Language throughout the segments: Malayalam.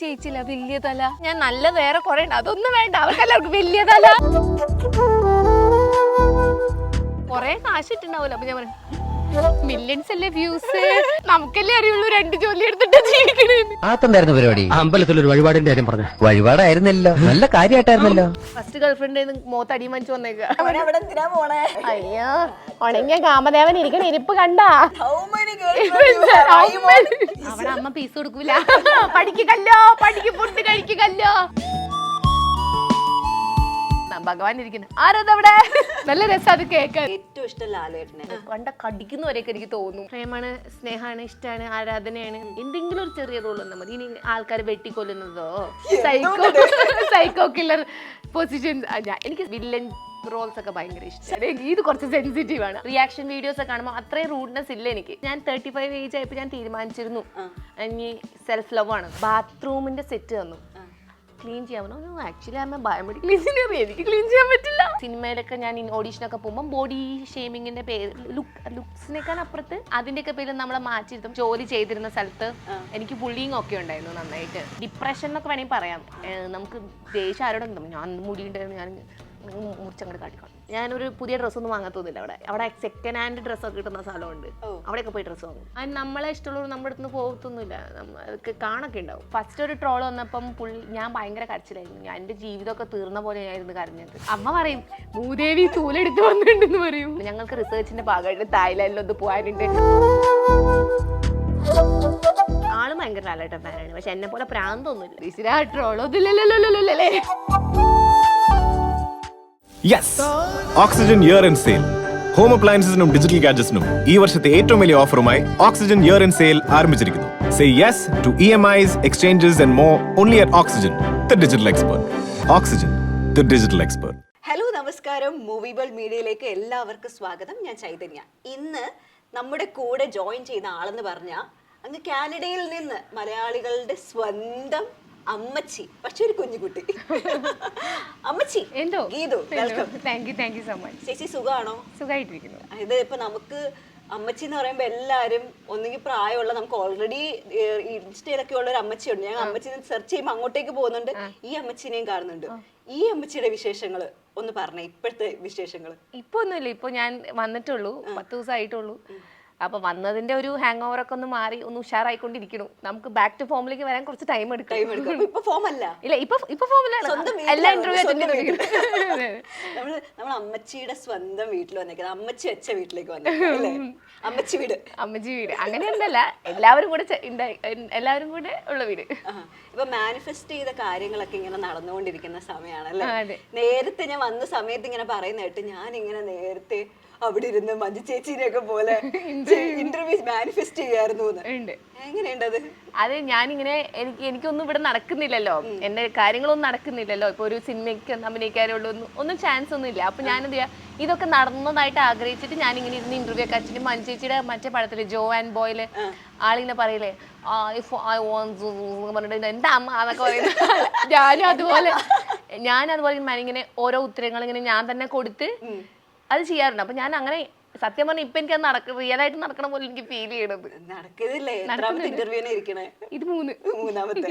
ചേച്ചില്ല വലിയ തല. ഞാൻ നല്ല വേറെ കുറെ ഉണ്ട്, അതൊന്നും വേണ്ട, അവർക്കെല്ലാവർക്കും വലിയ തല. കൊറേ കാശ് ഇട്ടുണ്ടാവല്ലോ. അപ്പൊ ഞാൻ പറഞ്ഞു മില്യൺസ് അല്ലേ വ്യൂസ്, നമുക്കല്ലേ അറിയുള്ളൂ 2 ജോലി എടുത്തിട്ട് ജീവിക്കണേന്ന്. ആത്തെന്തായിരുന്നു പരിപാടി? അമ്പലത്തിൽ ഒരു വഴിപാടിന്റെ കാര്യം പറഞ്ഞു. വഴിപാടായിരുന്നല്ലോ, നല്ല കാര്യമായിട്ടായിരുന്നല്ലോ. ഫസ്റ്റ് ഗേൾഫ്രണ്ട് മോത്ത് അടി മഞ്ചു വന്നേക്ക. അയ്യോ ഉണങ്ങിയ കാമദേവൻ ഇരിക്കണ ഇരിപ്പ് കണ്ടാ. അവിടെ അമ്മ പീസ് കൊടുക്കൂല. പഠിക്കല്ലോ, പഠിക്ക്, ഫുഡ് കഴിക്കല്ലോ. ഭഗവാൻ ഇരിക്കുന്നു. ആരതവിടെ? നല്ല രസം അത് കേൾക്കാൻ. ഏറ്റവും ഇഷ്ടം ലാലേട്ടനെ. കണ്ട കടിക്കുന്നവരെയൊക്കെ എനിക്ക് തോന്നും. പ്രേമാണ്, സ്നേഹമാണ്, ഇഷ്ടമാണ്, ആരാധനയാണ്. എന്തെങ്കിലും ഒരു ചെറിയ റോൾ വന്നാൽ മതി. ഇനി ആൾക്കാർ വെട്ടിക്കൊല്ലുന്നതോ സൈക്കോ കില്ലർ പൊസിഷൻസ്. എനിക്ക് വില്ലൻ റോൾസ് ഒക്കെ ഭയങ്കര ഇഷ്ടമാണ്. ഇത് കുറച്ച് സെൻസിറ്റീവ് ആണ്. റിയാക്ഷൻ വീഡിയോസ് ഒക്കെ കാണുമ്പോൾ അത്രയും റൂഡ്നെസ് ഇല്ല എനിക്ക്. ഞാൻ 35 ഏജ് ആയപ്പോൾ ഞാൻ തീരുമാനിച്ചിരുന്നു ഇനി സെൽഫ് ലവ് ആണ്. ബാത്റൂമിന്റെ സെറ്റ് തന്നു, ക്ലീൻ ചെയ്യാൻ പറഞ്ഞു. ആക്ച്വലി ആകുമ്പോ ബയോമെഡിക്കൽ എഞ്ചിനീയർ, എനിക്ക് ക്ലീൻ ചെയ്യാൻ പറ്റില്ല. സിനിമയിലൊക്കെ ഞാൻ ഓഡീഷനൊക്കെ പോകുമ്പോൾ ബോഡി ഷേമിങ്ങിന്റെ പേര്, ലുക്സിനേക്കാൾ അപ്പുറത്ത് അതിന്റെയൊക്കെ പേരിൽ നമ്മളെ മാറ്റിയിരുത്തും. ജോലി ചെയ്തിരുന്ന സ്ഥലത്ത് എനിക്ക് ബുള്ളിങ് ഒക്കെ ഉണ്ടായിരുന്നു നന്നായിട്ട്. ഡിപ്രഷൻ എന്നൊക്കെ വേണമെങ്കിൽ പറയാം. നമുക്ക് ദേഷ്യം ആരോടും. ഞാൻ മുടിയുണ്ടായിരുന്നു, ഞാൻ മുറിച്ചങ്ങോട്ട് കാട്ടിക്കണം. ഞാനൊരു പുതിയ ഡ്രസ്സൊന്നും വാങ്ങാത്തൊന്നുമില്ല. അവിടെ സെക്കൻഡ് ഹാൻഡ് ഡ്രസ്സൊക്കെ കിട്ടുന്ന സ്ഥലമുണ്ട്, അവിടെയൊക്കെ പോയി ഡ്രസ്സ് വാങ്ങും. അത് നമ്മളെ ഇഷ്ടമുള്ളവർ നമ്മുടെ അടുത്ത് പോകത്തൊന്നുമില്ല, നമുക്ക് കാണൊക്കെ ഉണ്ടാവും. ഫസ്റ്റ് ഒരു ട്രോൾ വന്നപ്പം ഞാൻ ഭയങ്കര കരച്ചിലായിരുന്നു. ഞാൻ എൻ്റെ ജീവിതമൊക്കെ തീർന്ന പോലെ ആയിരുന്നു കരഞ്ഞത്. അമ്മ പറയും ഭൂദേവി തൂലെടുത്ത് വന്നിട്ടുണ്ടെന്ന് പറയും. ഞങ്ങൾക്ക് റിസർച്ചിന്റെ ഭാഗമായിട്ട് തായ്ലാൻഡിലൊന്ന് പോകാനുണ്ട്. ആള് ഭയങ്കര ലാലേട്ടൻ ഫാനാണ്, പക്ഷെ എന്നെ പോലെ പ്രാന്തൊന്നുമില്ല. ട്രോളൊന്നുമില്ലല്ലേ. Yes, Oxygen year end sale. Home അപ്ലയൻസസിനും ഡിജിറ്റൽ ഗാഡ്ജറ്റ്സിനും ഈ വർഷത്തെ ഏറ്റവും വലിയ ഓഫറുമായി ഓക്സിജൻ ഇയർ ആൻഡ് സെയിൽ ആരംഭിച്ചിരിക്കുന്നു. Say yes to EMIs, exchanges and more only at Oxygen, the digital expert. Oxygen, the digital expert. Hello, നമസ്കാരം. മൂവി വേൾഡ് മീഡിയയിലേക്ക് എല്ലാവർക്കും സ്വാഗതം. ഞാൻ ചൈതന്യ. ഇന്ന് നമ്മുടെ കൂടെ ജോയിൻ ചെയ്ത ആളെന്ന് പറഞ്ഞാൽ അങ്ങ് കാനഡയിൽ നിന്ന് മലയാളികളുടെ സ്വന്തം അമ്മച്ചി, പക്ഷെ ഒരു കുഞ്ഞുകുട്ടി. അമ്മച്ചി എന്തോ Geethu, welcome. Thank you so much. ചേച്ചി സുഖമാണോ? സുഖമായിട്ടിരിക്കുന്നു. ഇത് ഇപ്പൊ നമുക്ക് അമ്മച്ചി എന്ന് പറയുമ്പോൾ എല്ലാവരും ഒന്നുകിൽ പ്രായമുള്ള, നമുക്ക് ഓൾറെഡി ഇൻസ്റ്റയിലൊക്കെ ഉള്ള ഒരു അമ്മച്ചിയുണ്ട്. ഞാൻ അമ്മച്ചിനെ സെർച്ച് ചെയ്യുമ്പോൾ അങ്ങോട്ടേക്ക് പോകുന്നുണ്ട്, ഈ അമ്മച്ചിനെയും കാണുന്നുണ്ട്. ഈ അമ്മച്ചിയുടെ വിശേഷങ്ങൾ ഒന്ന് പറഞ്ഞേ, ഇപ്പോഴത്തെ വിശേഷങ്ങൾ. ഇപ്പൊ ഒന്നുമില്ല, ഇപ്പൊ ഞാൻ വന്നിട്ടുള്ളൂ, 10 ദിവസമായിട്ടുള്ളൂ. അപ്പൊ വന്നതിന്റെ ഒരു ഹാങ് ഓവർ ഒക്കെ ഒന്ന് മാറി ഒന്ന് ഉഷാറായിക്കൊണ്ടിരിക്കണു. നമുക്ക് ബാക്ക് ടു ഫോമിലേക്ക് വരാൻ കുറച്ച് ടൈം എടുക്കും. ഇപ്പൊ ഫോം അല്ല, ഇല്ല ഇപ്പൊ ഫോമിലാണ് എല്ലാ ഇന്റർവ്യൂ നമ്മൾ അമ്മച്ചിയുടെ സ്വന്തം വീട്ടിൽ വന്നേക്കുന്നത്, അമ്മച്ചി വെച്ച വീട്ടിലേക്ക് വന്നേക്കല്ലേ, അമ്മച്ചി വീട്. അമ്മച്ചി വീട് അങ്ങനെയൊന്നല്ല, എല്ലാവരും കൂടെ ഉള്ള വീട്. ഇപ്പൊ മാനിഫെസ്റ്റ് ചെയ്ത കാര്യങ്ങളൊക്കെ ഇങ്ങനെ നടന്നുകൊണ്ടിരിക്കുന്ന സമയമാണല്ലേ. നേരത്തെ ഞാൻ വന്ന സമയത്ത് ഇങ്ങനെ പറയുന്ന കേട്ട്, ഞാൻ ഇങ്ങനെ നേരത്തെ അവിടെ ഇരുന്ന് മഞ്ജു ചേച്ചീനെയൊക്കെ പോലെ ഇന്റർവ്യൂസ് മാനിഫെസ്റ്റ് ചെയ്യായിരുന്നു. എങ്ങനെയുണ്ടത്? അത് ഞാനിങ്ങനെ എനിക്കൊന്നും ഇവിടെ നടക്കുന്നില്ലല്ലോ, എന്റെ കാര്യങ്ങളൊന്നും നടക്കുന്നില്ലല്ലോ. ഇപ്പൊ ഒരു സിനിമയ്ക്ക് അഭിനയിക്കാനുള്ള ഒന്നും ചാൻസ് ഒന്നും ഇല്ല. അപ്പൊ ഞാനെന്ത് ചെയ്യാ, ഇതൊക്കെ നടന്നതായിട്ട് ആഗ്രഹിച്ചിട്ട് ഞാനിങ്ങനെ ഇരുന്ന് ഇന്റർവ്യൂ ഒക്കെ അച്ഛനും മഞ്ജു ചേച്ചിയുടെ മറ്റേ പടത്തില് ജോ ആൻഡ് ബോയില് ആളിങ്ങനെ പറയില്ലേ, പറഞ്ഞിട്ട് എന്താ അമ്മ അതൊക്കെ പറയുന്നത്. ഞാനും അതുപോലെ ഇങ്ങനെ ഓരോ ഉത്തരങ്ങൾ ഇങ്ങനെ ഞാൻ തന്നെ കൊടുത്ത് അത് ചെയ്യാറുണ്ട്. അപ്പൊ ഞാൻ അങ്ങനെ സത്യം പറഞ്ഞാൽ ഇപ്പൊ എനിക്ക് അത് റിയൽ ആയിട്ട് നടക്കണ പോലെ എനിക്ക് ഫീൽ ചെയ്യണത്. ഇത് മൂന്നാമത്തെ.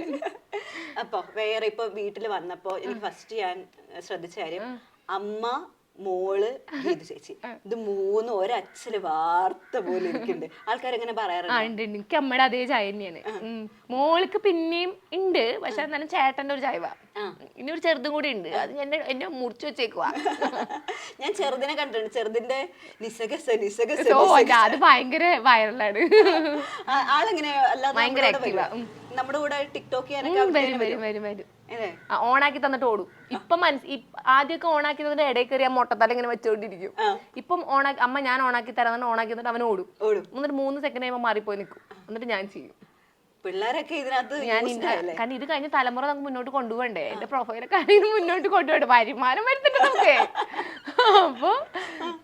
അപ്പൊ വേറെ ഇപ്പൊ വീട്ടിൽ വന്നപ്പോ എനിക്ക് ഫസ്റ്റ് ഞാൻ ശ്രദ്ധിച്ച കാര്യം, അമ്മ, മോള്, ഗീതു ചേച്ചി, ഇത് മൂന്നും ഒരച്ഛല് വാർത്ത പോലെ ഇരിക്കുന്നുണ്ട്. ആൾക്കാരെങ്ങനെ പറയാറുണ്ട്? എനിക്ക് അമ്മയുടെ അതേ ചായ തന്നെയാണ്. മോൾക്ക് പിന്നെയും ഉണ്ട്, പക്ഷെ എന്നാലും ചേട്ടന്റെ ഒരു ചായവ. ഇനി ഒരു ചെറുതും കൂടി ഉണ്ട്, അത് എന്നെ മുറിച്ചു വെച്ചേക്കുവാ. ഞാൻ ചെറുതിനെ കണ്ടിട്ടുണ്ട്, ചെറുതിന്റെ അത് ഭയങ്കര വൈറലാണ്. ആളെങ്ങനെ ഭയങ്കര ആക്റ്റീവാ. നമ്മുടെ കൂടെ ടിക്ടോക്ക് ചെയ്യാനൊക്കെ വരും. ഓണാക്കി തന്നിട്ട് ഓടും. ഇപ്പം ആദ്യമൊക്കെ ഓണാക്കി തന്നിട്ട് ഇടയിൽ കയറി ആ മുട്ടത്തല ഇങ്ങനെ വെച്ചോണ്ടിരിക്കും. ഇപ്പം അമ്മ ഞാൻ ഓണാക്കി തരാൻ ഓണാക്കി തന്നിട്ട് അവൻ ഓടും. എന്നിട്ട് 3 സെക്കൻഡ് കഴിയുമ്പോൾ മാറിപ്പോയി നിൽക്കും. എന്നിട്ട് ഞാൻ ചെയ്യും. പിള്ളേരൊക്കെ ഇതിനകത്ത് കാരണം ഇത് കഴിഞ്ഞ തലമുറ നമുക്ക് മുന്നോട്ട് കൊണ്ടുപോകണ്ടേ. എന്റെ പ്രൊഫൈലൊക്കെ മുന്നോട്ട് കൊണ്ടുപോകണ്ടേ, വരുമാനം വരുന്നുണ്ട് നമുക്ക്.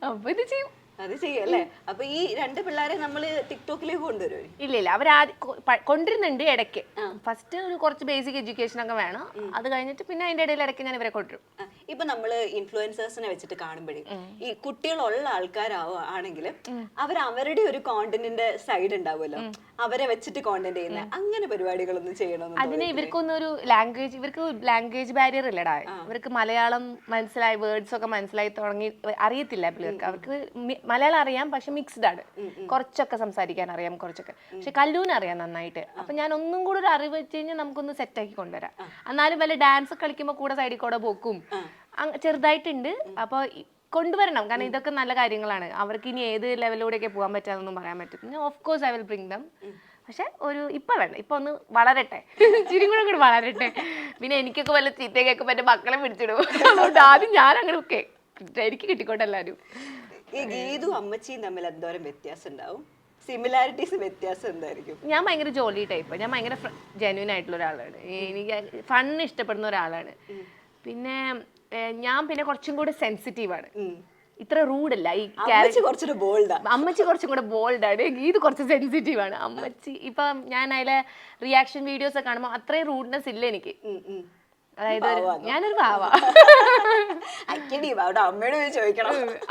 അപ്പൊ ഇത് ചെയ്യും. അത് ചെയ്യല്ലേ. അപ്പൊ ഈ 2 പിള്ളേരെ നമ്മള് ടിക്ടോക്കിലേക്ക് കൊണ്ടുവരും? ഇല്ല, അവർ കൊണ്ടുവരുന്നുണ്ട് ഇടയ്ക്ക്. ഫസ്റ്റ് ഒരു കുറച്ച് ബേസിക് എഡ്യൂക്കേഷൻ ഒക്കെ വേണം, അത് കഴിഞ്ഞിട്ട് പിന്നെ അതിന്റെ ഇടയിൽ ഇടയ്ക്ക് ഞാൻ ഇവരെ കൊണ്ടുവരും. ഇപ്പൊ നമ്മള് ഇൻഫ്ലുവൻസേഴ്സിനെ വെച്ചിട്ട് കാണുമ്പോഴേ ഈ കുട്ടികളുള്ള ആൾക്കാരാണെങ്കിൽ അവർ അവരുടെ ഒരു കോണ്ടന്റിന്റെ സൈഡ് ഉണ്ടാവുമല്ലോ. അവരെ വെച്ചിട്ട് കോണ്ടന്റ് ചെയ്യുന്ന അങ്ങനെ പരിപാടികളൊന്നും ചെയ്യണമെന്ന് അതിന് ഇവർക്കൊന്നൊരു ലാംഗ്വേജ് ബാരിയർ ഇല്ലടാ. ഇവർക്ക് മലയാളം മനസ്സിലായി, വേർഡ്സ് ഒക്കെ മനസ്സിലായി തുടങ്ങി അറിയത്തില്ല പിള്ളേർക്ക്. അവർക്ക് മലയാളം അറിയാം, പക്ഷെ മിക്സ്ഡ് ആണ്. കുറച്ചൊക്കെ സംസാരിക്കാൻ അറിയാം, കുറച്ചൊക്കെ. പക്ഷെ കല്ലൂന് അറിയാം നന്നായിട്ട്. അപ്പൊ ഞാൻ ഒന്നും കൂടെ ഒരു അറിവ് വെച്ച് കഴിഞ്ഞാൽ നമുക്കൊന്ന് സെറ്റ് ആക്കി കൊണ്ടുവരാം. എന്നാലും വല്ല ഡാൻസ് കളിക്കുമ്പോൾ കൂടെ സൈഡിൽ കൂടെ പോക്കും ചെറുതായിട്ടുണ്ട്. അപ്പൊ കൊണ്ടുവരണം, കാരണം ഇതൊക്കെ നല്ല കാര്യങ്ങളാണ്. അവർക്ക് ഇനി ഏത് ലെവലിലൂടെയൊക്കെ പോകാൻ പറ്റാന്നൊന്നും പറയാൻ പറ്റും. Of course I will bring them. പക്ഷെ ഇപ്പൊ വേണ്ട, ഇപ്പൊ ഒന്ന് വളരട്ടെ, ചിരി കൂടെ വളരട്ടെ. പിന്നെ എനിക്കൊക്കെ വല്ല ചീത്ത കേൾക്കുമ്പോ എന്റെ മക്കളെ പിടിച്ചിടും. അതുകൊണ്ട് ആദ്യം ഞാൻ അങ്ങനെ എനിക്ക് കിട്ടിക്കോട്ടെ എല്ലാവരും. ഈ ഗീതു അമ്മച്ചിയും തമ്മിൽ എന്തോരം വ്യത്യാസം ഉണ്ടാവും? സിമിലാരിറ്റീസ് വ്യത്യാസം എന്തായിരിക്കും? ഞാൻ ഭയങ്കര ജോലി ടൈപ്പ്, ഞാൻ ഭയങ്കര ജെന്യൂൻ ആയിട്ടുള്ള ഒരാളാണ്. എനിക്ക് ഫണ്ണ് ഇഷ്ടപ്പെടുന്ന ഒരാളാണ്. പിന്നെ ഞാൻ കുറച്ചും കൂടെ സെൻസിറ്റീവാണ്, ഇത്ര റൂഡല്ല. അമ്മച്ചി കുറച്ചും കൂടെ ബോൾഡാണ്, ഇത് കുറച്ച് സെൻസിറ്റീവ് ആണ്. അമ്മച്ചി ഇപ്പം ഞാൻ അതിലെ റിയാക്ഷൻ വീഡിയോസ് ഒക്കെ കാണുമ്പോൾ അത്രയും റൂഡ്നെസ് ഇല്ല എനിക്ക്. അതായത് ഞാനൊരു പാവ.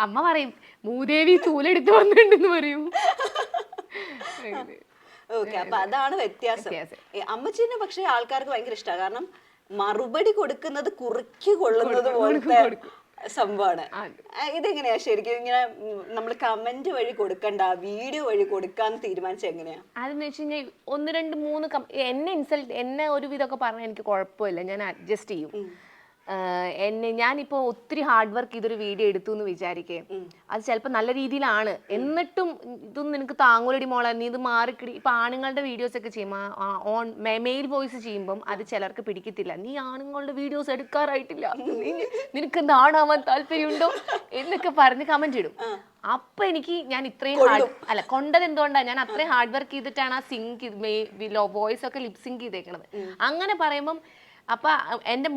അമ്മ പറയും മൂദേവി ചൂലെടുത്ത് വന്നിട്ടുണ്ടെന്ന് പറയും. ഓക്കെ, അപ്പൊ അതാണ് വ്യത്യാസം. അമ്മച്ചീനെ പക്ഷെ ആൾക്കാർക്ക് ഭയങ്കര ഇഷ്ടമാണ്, കാരണം മറുപടി കൊടുക്കുന്നത് കുറിക്ക് കൊള്ളുന്നത് പോലത്തെ സംഭവമാണ്. ഇതെങ്ങനെയാ ശരിക്കും ഇങ്ങനെ നമ്മൾ കമന്റ് വഴി കൊടുക്കണ്ട, വീഡിയോ വഴി കൊടുക്കാന്ന് തീരുമാനിച്ച എങ്ങനെയാ? അതെന്ന് വെച്ച് കഴിഞ്ഞാൽ 1, 2, 3 എന്നെ ഒരു വിധമൊക്കെ പറഞ്ഞാൽ എനിക്ക് കുഴപ്പമില്ല, ഞാൻ അഡ്ജസ്റ്റ് ചെയ്യും. ഞാനിപ്പോ ഒത്തിരി ഹാർഡ് വർക്ക് ചെയ്തൊരു വീഡിയോ എടുത്തു എന്ന് വിചാരിക്കേ, അത് ചിലപ്പോൾ നല്ല രീതിയിലാണ്, എന്നിട്ടും ഇതൊന്നും നിനക്ക് താങ്ങൂലടി മോളെ, നീ ഇത് മാറിക്കിടി. ഇപ്പൊ ആണുങ്ങളുടെ വീഡിയോസ് ഒക്കെ ചെയ്യുമ്പോൾ മെയിൽ വോയിസ് ചെയ്യുമ്പം അത് ചിലർക്ക് പിടിക്കത്തില്ല. നീ ആണുങ്ങളുടെ വീഡിയോസ് എടുക്കാറായിട്ടില്ല, നിനക്ക് എന്താണാവാൻ താല്പര്യമുണ്ടോ എന്നൊക്കെ പറഞ്ഞ് കമന്റ് ഇടും. അപ്പൊ ഞാൻ ഇത്രയും കൊണ്ടത് എന്തുകൊണ്ടാണ്, ഞാൻ അത്രയും ഹാർഡ് വർക്ക് ചെയ്തിട്ടാണ് ആ വോയിസ് ഒക്കെ ലിപ് സിങ്ക് ചെയ്തേക്കണത്. അങ്ങനെ പറയുമ്പം അപ്പൊ എന്റെ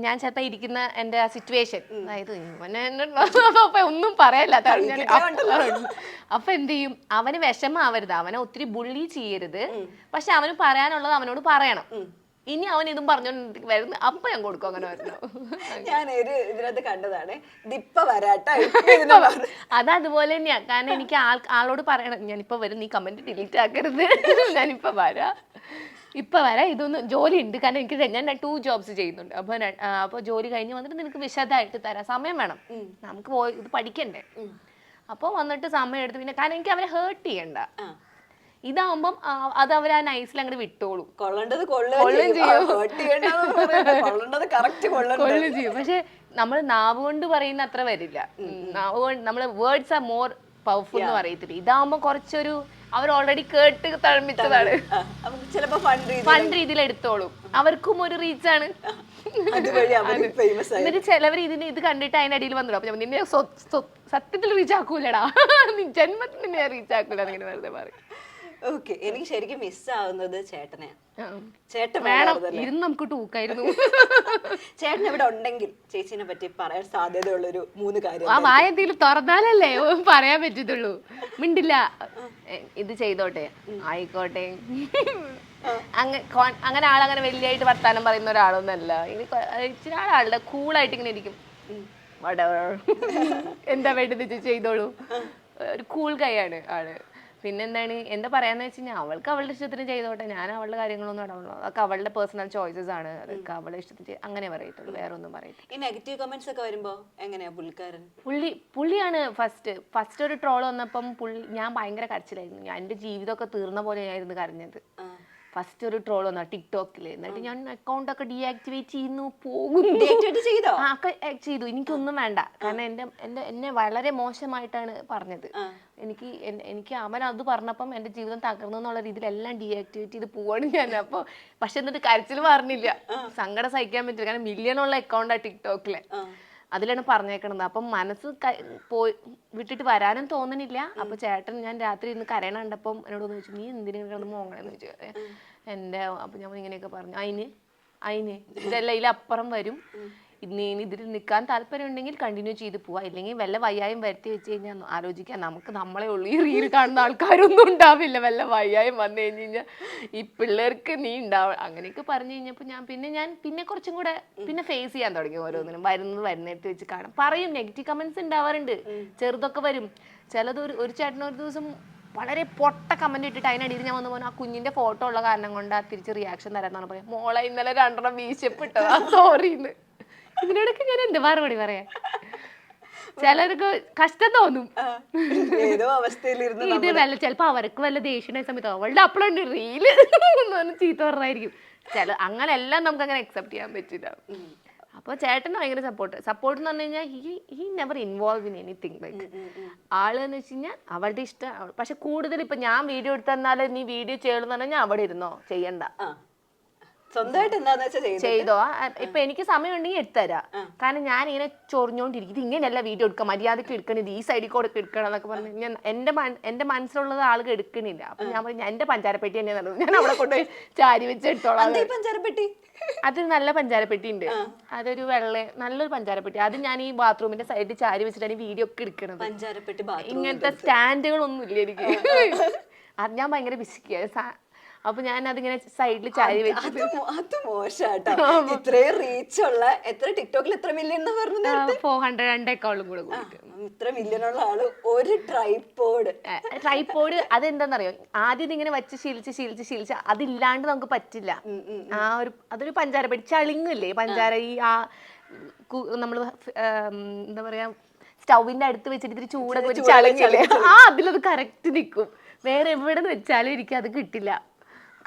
ഞാൻ ചിലപ്പോ ഇരിക്കുന്ന എന്റെ സിറ്റുവേഷൻ, അതായത് അപ്പൊ ഒന്നും പറയല്ല. അപ്പൊ എന്ത് ചെയ്യും, അവന് വിഷമാവരുത്, അവനെ ഒത്തിരി ബുള്ളി ചെയ്യരുത്, പക്ഷെ അവന് പറയാനുള്ളത് അവനോട് പറയണം. ഇനി അവൻ ഇതും പറഞ്ഞോണ്ട് വരുന്നു, അപ്പൊ ഞാൻ കൊടുക്കും. അങ്ങനെ വരണം. ഞാൻ ഇതിനകത്ത് കണ്ടതാണ് അതുപോലെ തന്നെയാ. കാരണം എനിക്ക് ആളോട് പറയണം, ഞാനിപ്പോ വരും, നീ കമന്റ് ഡിലീറ്റ് ആക്കരുത്, ഞാനിപ്പോ വരാം, ഇതൊന്നും ജോലി ഉണ്ട്. കാരണം എനിക്ക് ഞാൻ 2 ജോബ്സ് ചെയ്യുന്നുണ്ട്. അപ്പൊ ജോലി കഴിഞ്ഞ് വന്നിട്ട് നിനക്ക് വിശദമായിട്ട് തരാം, സമയം വേണം, നമുക്ക് ഇത് പഠിക്കണ്ടേ. അപ്പൊ വന്നിട്ട് സമയം എടുത്ത്, പിന്നെ കാരണം എനിക്ക് അവരെ ഹേർട്ട് ചെയ്യണ്ട. ഇതാവുമ്പം അത് അവർ ആ നൈസിൽ അങ്ങോട്ട് വിട്ടോളൂ, കൊള്ളും ചെയ്യും. പക്ഷെ നമ്മൾ നാവ് കൊണ്ട് പറയുന്ന അത്ര വരില്ല. നമ്മള് വേർഡ്സ് ആർ മോർ പവർഫുൾ എന്ന് പറയത്തില്ല. ഇതാവുമ്പോ കുറച്ചൊരു അവർ ഓൾറെഡി കേട്ട് തഴമിച്ചതാണ്, ഫണ്ട് രീതിയിൽ എടുത്തോളും, അവർക്കും ഒരു റീച്ചാണ്. എന്നിട്ട് ചിലവർ ഇത് കണ്ടിട്ട് അതിന്റെ അടിയിൽ വന്നിടും, അപ്പൊ നിന്നെ സത്യത്തിൽ റീച്ച് ആക്കൂലടാ, ജന്മത്തിൽ നിന്നെ റീച്ച് ആക്കൂല എന്നിങ്ങനെ വെറുതെ പറയും. ഓക്കെ, എനിക്ക് ശരിക്കും മിസ്സാവുന്നത് ചേട്ടനെ. ചേട്ടൻ വേണം, ഇരുന്ന് നമുക്ക് ടൂക്കായിരുന്നു. ചേട്ടൻ ഇവിടെ ഉണ്ടെങ്കിൽ ചേച്ചിനെ പറ്റി പറയാൻ സാധ്യതയുള്ളൊരു 3 കാര്യം. ആ വായ എന്തെങ്കിലും തുറന്നാലല്ലേ പറയാൻ പറ്റത്തുള്ളൂ. മിണ്ടില്ല, ഇത് ചെയ്തോട്ടെ, ആയിക്കോട്ടെ. അങ്ങനെ ആളങ്ങനെ വലിയായിട്ട് വർത്താനം പറയുന്ന ഒരാളൊന്നല്ല. ഇനി ഇച്ചിരി ആളുടെ കൂളായിട്ട് ഇങ്ങനെ ഇരിക്കും, എന്താ വേണ്ടത് ചെയ്തോളൂ, ഒരു കൂൾ കൈയാണ് ആള്. പിന്നെന്താണ്, എന്താ പറയാന്ന് വെച്ച് കഴിഞ്ഞാൽ അവൾക്ക് അവളുടെ ഇഷ്ടത്തിന് ചെയ്തോട്ടെ, ഞാൻ അവളുടെ കാര്യങ്ങളൊന്നും ഇടപെടണം, അതൊക്കെ അവളുടെ പേഴ്സണൽ ചോയ്സസ് ആണ്, അതൊക്കെ അവളുടെ ഇഷ്ടത്തിന് അങ്ങനെ പറയത്തുള്ളൂ, വേറെ ഒന്നും പറയത്തില്ല. ഈ നെഗറ്റീവ് കമന്റ്സ് ഒക്കെ വരുമ്പോ എങ്ങനെയാ പുള്ളിക്കാരൻ? പുള്ളിയാണ് ഫസ്റ്റ് ഒരു ട്രോൾ വന്നപ്പം ഞാൻ ഭയങ്കര കരച്ചിലായിരുന്നു. ഞാൻ എന്റെ ജീവിതമൊക്കെ തീർന്ന പോലെയായിരുന്നു കരഞ്ഞത്. ഫസ്റ്റ് ഒരു ട്രോൾ വന്നു ടിക്ടോക്കില്, എന്നിട്ട് ഞാൻ അക്കൗണ്ട് ഒക്കെ ഡീആക്ടിവേറ്റ് ചെയ്യുന്നു, ചെയ്തു. എനിക്കൊന്നും വേണ്ട, കാരണം എന്നെ വളരെ മോശമായിട്ടാണ് പറഞ്ഞത്. എനിക്ക് അവൻ അത് പറഞ്ഞപ്പം എന്റെ ജീവിതം തകർന്നു എന്നുള്ള രീതിയിൽ എല്ലാം ഡീആക്ടിവേറ്റ് ചെയ്ത് പോവാണ് ഞാൻ. അപ്പൊ പക്ഷെ എന്നിട്ട് കരച്ചിൽ പറഞ്ഞില്ല, സങ്കടം സഹിക്കാൻ പറ്റില്ല, കാരണം മില്യണുള്ള അക്കൗണ്ടാ ടിക്ടോക്കിലെ, അതിലാണ് പറഞ്ഞേക്കണത്. അപ്പം മനസ്സ് പോയി വിട്ടിട്ട് വരാനും തോന്നണില്ല. അപ്പൊ ചേട്ടൻ ഞാൻ രാത്രി ഇന്ന് കരയണ കണ്ടപ്പം എന്നോട് ചോദിച്ചു, നീ എന്തിനാണ് കിടന്ന് മോങ്ങണെന്ന് ചോദിച്ചു. അപ്പൊ ഞാൻ ഇങ്ങനെയൊക്കെ പറഞ്ഞു, അതിന് ഇതെല്ലാം ഇതിലപ്പുറം വരും, നീ ഇതിൽ നിൽക്കാൻ താല്പര്യം ഉണ്ടെങ്കിൽ കണ്ടിന്യൂ ചെയ്ത് പോവാ, ഇല്ലെങ്കിൽ വല്ല വയ്യായും വരുത്തി വെച്ച് കഴിഞ്ഞാൽ ആലോചിക്കാം, നമുക്ക് നമ്മളെ ഉള്ളു, ഈ റീൽ കാണുന്ന ആൾക്കാരൊന്നും ഉണ്ടാവില്ല, വല്ല വയ്യായും വന്നു കഴിഞ്ഞ് കഴിഞ്ഞാൽ ഈ പിള്ളേർക്ക് നീ ഉണ്ടാവും, അങ്ങനെയൊക്കെ പറഞ്ഞു കഴിഞ്ഞപ്പോൾ ഞാൻ പിന്നെ കുറച്ചും കൂടെ പിന്നെ ഫേസ് ചെയ്യാൻ തുടങ്ങി. ഓരോന്നിനും വരുന്നിടത്ത് വെച്ച് കാണാം, പറയും, നെഗറ്റീവ് കമന്റ്സ് ഉണ്ടാവാറുണ്ട്, ചെറുതൊക്കെ വരും. ചിലത് ഒരു ചേട്ടൻ ഒരു ദിവസം വളരെ പൊട്ട കമന്റ് ഇട്ടിട്ട് അതിനടിയിൽ ഞാൻ വന്ന് പോകുന്നു ആ കുഞ്ഞിന്റെ ഫോട്ടോ ഉള്ള കാരണം കൊണ്ട് ആ തിരിച്ച് റിയാക്ഷൻ തരാന്നാണ് പറയാം. മോളെ ഇന്നലെ 2 വീശപ്പിട്ടതാ സോറിന്ന്. ഇതിനോടൊക്കെ ഞാൻ എന്ത് മറുപടി പറയാ? ചിലർക്ക് കഷ്ടം തോന്നും. ഏതോ അവസ്ഥയിലിരുന്ന് ഇത് വല്ല ചിലപ്പോ അവർക്ക് വല്ല ദേഷ്യ സമയത്ത് അവളുടെ അപ്പളുണ്ട് റീല് ചീത്ത പറഞ്ഞായിരിക്കും. അങ്ങനെ എല്ലാം നമുക്ക് അങ്ങനെ അക്സെപ്റ്റ് ചെയ്യാൻ പറ്റില്ല. അപ്പോൾ ചേട്ടന് ഭയങ്കര സപ്പോർട്ട് എന്ന് പറഞ്ഞു കഴിഞ്ഞാൽ he never involve in anything. Like ആളെന്ന് വെച്ച് കഴിഞ്ഞാൽ അവളുടെ ഇഷ്ടം. പക്ഷെ കൂടുതൽ ഇപ്പൊ ഞാൻ വീഡിയോ എടുത്തു തന്നാൽ നീ വീഡിയോ ചെയ്യണമെന്ന് പറഞ്ഞാൽ അവിടെ ഇരുന്നോ, ചെയ്യണ്ട, സ്വന്തമായിട്ട് എന്താന്ന് വെച്ചാൽ ചെയ്തോ. ഇപ്പൊ എനിക്ക് സമയം ഉണ്ടെങ്കിൽ എടുത്തുതരാം. കാരണം ഞാൻ ഇങ്ങനെ ചൊറിഞ്ഞോണ്ടിരിക്കും, ഇത് ഇങ്ങനെയല്ല വീഡിയോ എടുക്കുക, മര്യാദക്ക് എടുക്കണില്ല, ഈ സൈഡിൽ കൂടെ എടുക്കണം എന്നൊക്കെ പറഞ്ഞു ഞാൻ എന്റെ മനസ്സിലുള്ളത് ആൾക്ക് എടുക്കണില്ല. അപ്പൊ ഞാൻ പറഞ്ഞു എന്റെ പഞ്ചാരപ്പെട്ടി തന്നെ നടന്നു, ഞാൻ അവിടെ കൊണ്ടുപോയി ചാരി വെച്ച് എടുത്തോളാം. പഞ്ചാരപ്പെട്ടി അത് നല്ല പഞ്ചാരപ്പെട്ടി ഉണ്ട്, അതൊരു നല്ലൊരു പഞ്ചാരപ്പെട്ടി. അത് ഞാൻ ഈ ബാത്റൂമിന്റെ സൈഡിൽ ചാരി വെച്ചിട്ടാണ് ഈ വീഡിയോ ഒക്കെ എടുക്കണത്. പഞ്ചാരപ്പെട്ടി ഇങ്ങനത്തെ സ്റ്റാൻഡുകളൊന്നും ഇല്ല എനിക്ക്. അത് ഞാൻ ഭയങ്കര വിസിക്കുക. അപ്പൊ ഞാൻ അതിങ്ങനെ സൈഡിൽ ചാരി വെച്ചിട്ട്. അത് മോശാട്ടോ. ഇത്രയും റീച്ച് ഉള്ള എത്ര ടിക്ടോക്കിൽ എത്ര മില്യൺ 400 അക്കൗണ്ടും കൂടെ ഇത്ര മില്യൺ ഉള്ള ആള് ഒരു ട്രൈപോഡ് അതെന്താന്നറിയോ, ആദ്യം ഇങ്ങനെ വെച്ച് ശീലിച്ച് അതില്ലാണ്ട് നമുക്ക് പറ്റില്ല. അതൊരു പഞ്ചാരപ്പെട്ടി ചളിങ്ങില്ലേ, പഞ്ചാര ഈ നമ്മള് എന്താ പറയാ സ്റ്റൗവിന്റെ അടുത്ത് വെച്ചിട്ട് ഇത്തിരി ചൂടൊക്കെ വെച്ച് ചളിങ്ങില്ലേ, അതിലത് കറക്റ്റ് നിൽക്കും. വേറെ എവിടെ നിന്ന് വെച്ചാലും എനിക്ക് അത് കിട്ടില്ല,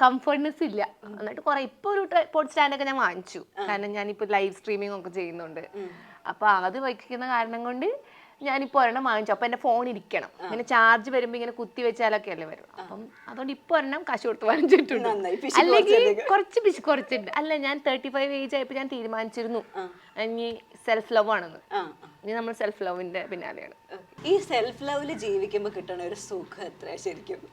കംഫർട്ട്നെസ് ഇല്ല. എന്നിട്ട് ഇപ്പൊ ഒരു ട്രൈപോഡ് സ്റ്റാൻഡൊക്കെ ഞാൻ വാങ്ങിച്ചു, കാരണം ഞാനിപ്പോ ലൈവ് സ്ട്രീമിംഗ് ഒക്കെ ചെയ്യുന്നുണ്ട്. അപ്പൊ അത് വയ്ക്കുന്ന കാരണം കൊണ്ട് ഞാനിപ്പോ ഒരെണ്ണം വാങ്ങിച്ചു. അപ്പൊ എന്റെ ഫോൺ ഇരിക്കണം, ഇങ്ങനെ ചാർജ് വരുമ്പോ ഇങ്ങനെ കുത്തി വെച്ചാലൊക്കെ അല്ലേ വരും. അപ്പം അതുകൊണ്ട് ഇപ്പൊ ഒരെണ്ണം കാശ് കൊടുത്ത് വാങ്ങിച്ചിട്ടുണ്ട്. അല്ലെങ്കിൽ കുറച്ചുണ്ട്. അല്ല, ഞാൻ 35 ഏജ് ആയപ്പോ ഞാൻ തീരുമാനിച്ചിരുന്നു ഇനി സെൽഫ് ലവ് ആണെന്ന്. ഇനി നമ്മൾ സെൽഫ് ലവിന്റെ പിന്നാലെയാണ്. ഈ സെൽഫ് ലവില് ജീവിക്കുമ്പോ കിട്ടണ ഒരു സുഖം എത്ര ശരിക്കും.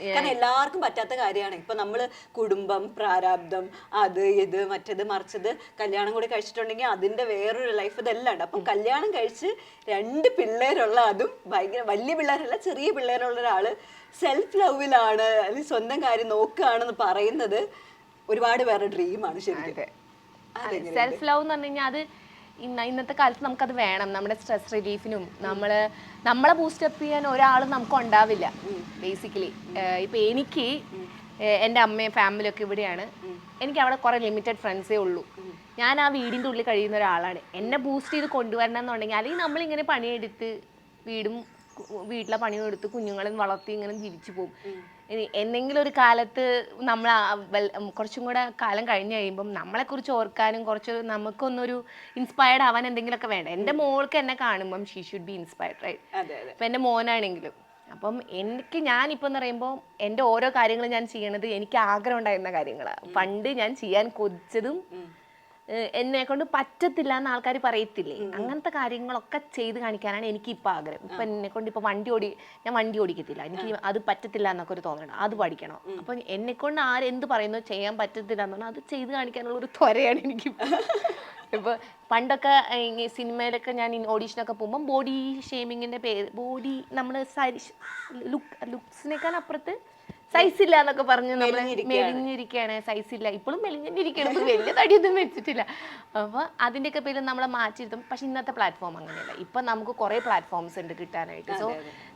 കാരണം എല്ലാവർക്കും പറ്റാത്ത കാര്യമാണ്. ഇപ്പൊ നമ്മള് കുടുംബം, പ്രാരാബ്ദം, അത് ഇത് മറ്റേത് മറിച്ചത്, കല്യാണം കൂടി കഴിച്ചിട്ടുണ്ടെങ്കിൽ അതിന്റെ വേറൊരു ലൈഫ് ഇതെല്ലാം ഉണ്ട്. അപ്പൊ കല്യാണം കഴിച്ച് 2 പിള്ളേരുള്ള, അതും ഭയങ്കര വലിയ പിള്ളേരല്ല, ചെറിയ പിള്ളേരുള്ള ഒരാള് സെൽഫ് ലവിലാണ്, അല്ലെങ്കിൽ സ്വന്തം കാര്യം നോക്കുകയാണെന്ന് പറയുന്നത് ഒരുപാട് പേരുടെ ഡ്രീമാണ് ശരിക്കും. സെൽഫ് ലവ് എന്ന് പറഞ്ഞു കഴിഞ്ഞാൽ അത് ഇന്നത്തെ കാലത്ത് നമുക്കത് വേണം. നമ്മുടെ സ്ട്രെസ് റിലീഫിനും നമ്മളെ ബൂസ്റ്റപ്പ് ചെയ്യാൻ ഒരാളും നമുക്ക് ഉണ്ടാവില്ല ബേസിക്കലി. ഇപ്പൊ എനിക്ക് എൻ്റെ അമ്മയും ഫാമിലിയൊക്കെ ഇവിടെയാണ്, എനിക്ക് അവിടെ കുറെ ലിമിറ്റഡ് ഫ്രണ്ട്സേ ഉള്ളൂ. ഞാൻ ആ വീടിൻ്റെ ഉള്ളിൽ കഴിയുന്ന ഒരാളാണ്. എന്നെ ബൂസ്റ്റ് ചെയ്ത് കൊണ്ടുവരണം എന്നുണ്ടെങ്കിൽ, അല്ലെങ്കിൽ നമ്മളിങ്ങനെ പണിയെടുത്ത് വീട്ടിലെ പണിയും എടുത്ത് കുഞ്ഞുങ്ങളെ വളർത്തി ഇങ്ങനെ ജീവിച്ചു പോകും. എന്തെങ്കിലും ഒരു കാലത്ത് നമ്മൾ കുറച്ചും കൂടെ കാലം കഴിഞ്ഞ് കഴിയുമ്പം നമ്മളെക്കുറിച്ച് ഓർക്കാനും കുറച്ച് നമുക്കൊന്നൊരു ഇൻസ്പയർഡ് ആവാൻ എന്തെങ്കിലുമൊക്കെ വേണ്ട. എൻ്റെ മോൾക്ക് എന്നെ കാണുമ്പം she should be inspired, right? ഇപ്പം എൻ്റെ മോനാണെങ്കിലും അപ്പം ഞാനിപ്പോൾ എന്ന് പറയുമ്പോൾ എൻ്റെ ഓരോ കാര്യങ്ങളും ഞാൻ ചെയ്യണത് എനിക്ക് ആഗ്രഹം ഉണ്ടായിരുന്ന കാര്യങ്ങളാണ്. പണ്ട് ഞാൻ ചെയ്യാൻ കൊതിച്ചതും എന്നെ കൊണ്ട് പറ്റത്തില്ല എന്ന് ആൾക്കാർ പറയത്തില്ലേ, അങ്ങനത്തെ കാര്യങ്ങളൊക്കെ ചെയ്ത് കാണിക്കാനാണ് എനിക്ക് ഇപ്പം ആഗ്രഹം. ഇപ്പം എന്നെ കൊണ്ട് ഇപ്പം ഞാൻ വണ്ടി ഓടിക്കത്തില്ല, എനിക്ക് അത് പറ്റത്തില്ല എന്നൊക്കെ ഒരു തോന്നണം, അത് പഠിക്കണം. അപ്പം എന്നെ കൊണ്ട് ആരെന്ത് പറയുന്നോ ചെയ്യാൻ പറ്റത്തില്ല എന്ന് പറഞ്ഞാൽ അത് ചെയ്ത് കാണിക്കാനുള്ള ഒരു ത്വരയാണ് എനിക്ക്. ഇപ്പൊ പണ്ടൊക്കെ സിനിമയിലൊക്കെ ഞാൻ ഓഡീഷനൊക്കെ പോകുമ്പോൾ ബോഡി ഷേമിങ്ങിന്റെ പേര്, നമ്മൾ ലുക്സിനേക്കാൾ അപ്പുറത്ത് സൈസ് ഇല്ല എന്നൊക്കെ പറഞ്ഞ് നമ്മള് മെലിഞ്ഞിരിക്കുകയാണ്, സൈസ് ഇല്ല, ഇപ്പോഴും മെലിഞ്ഞിരിക്കണം, വലിയ തടിയൊന്നും വെച്ചിട്ടില്ല. അപ്പൊ അതിന്റെയൊക്കെ പേരിൽ നമ്മളെ മാറ്റിയിരുത്തും. പക്ഷെ ഇന്നത്തെ പ്ലാറ്റ്ഫോം അങ്ങനെയല്ല. ഇപ്പൊ നമുക്ക് കുറെ പ്ലാറ്റ്ഫോംസ് ഉണ്ട് കിട്ടാനായിട്ട്. സോ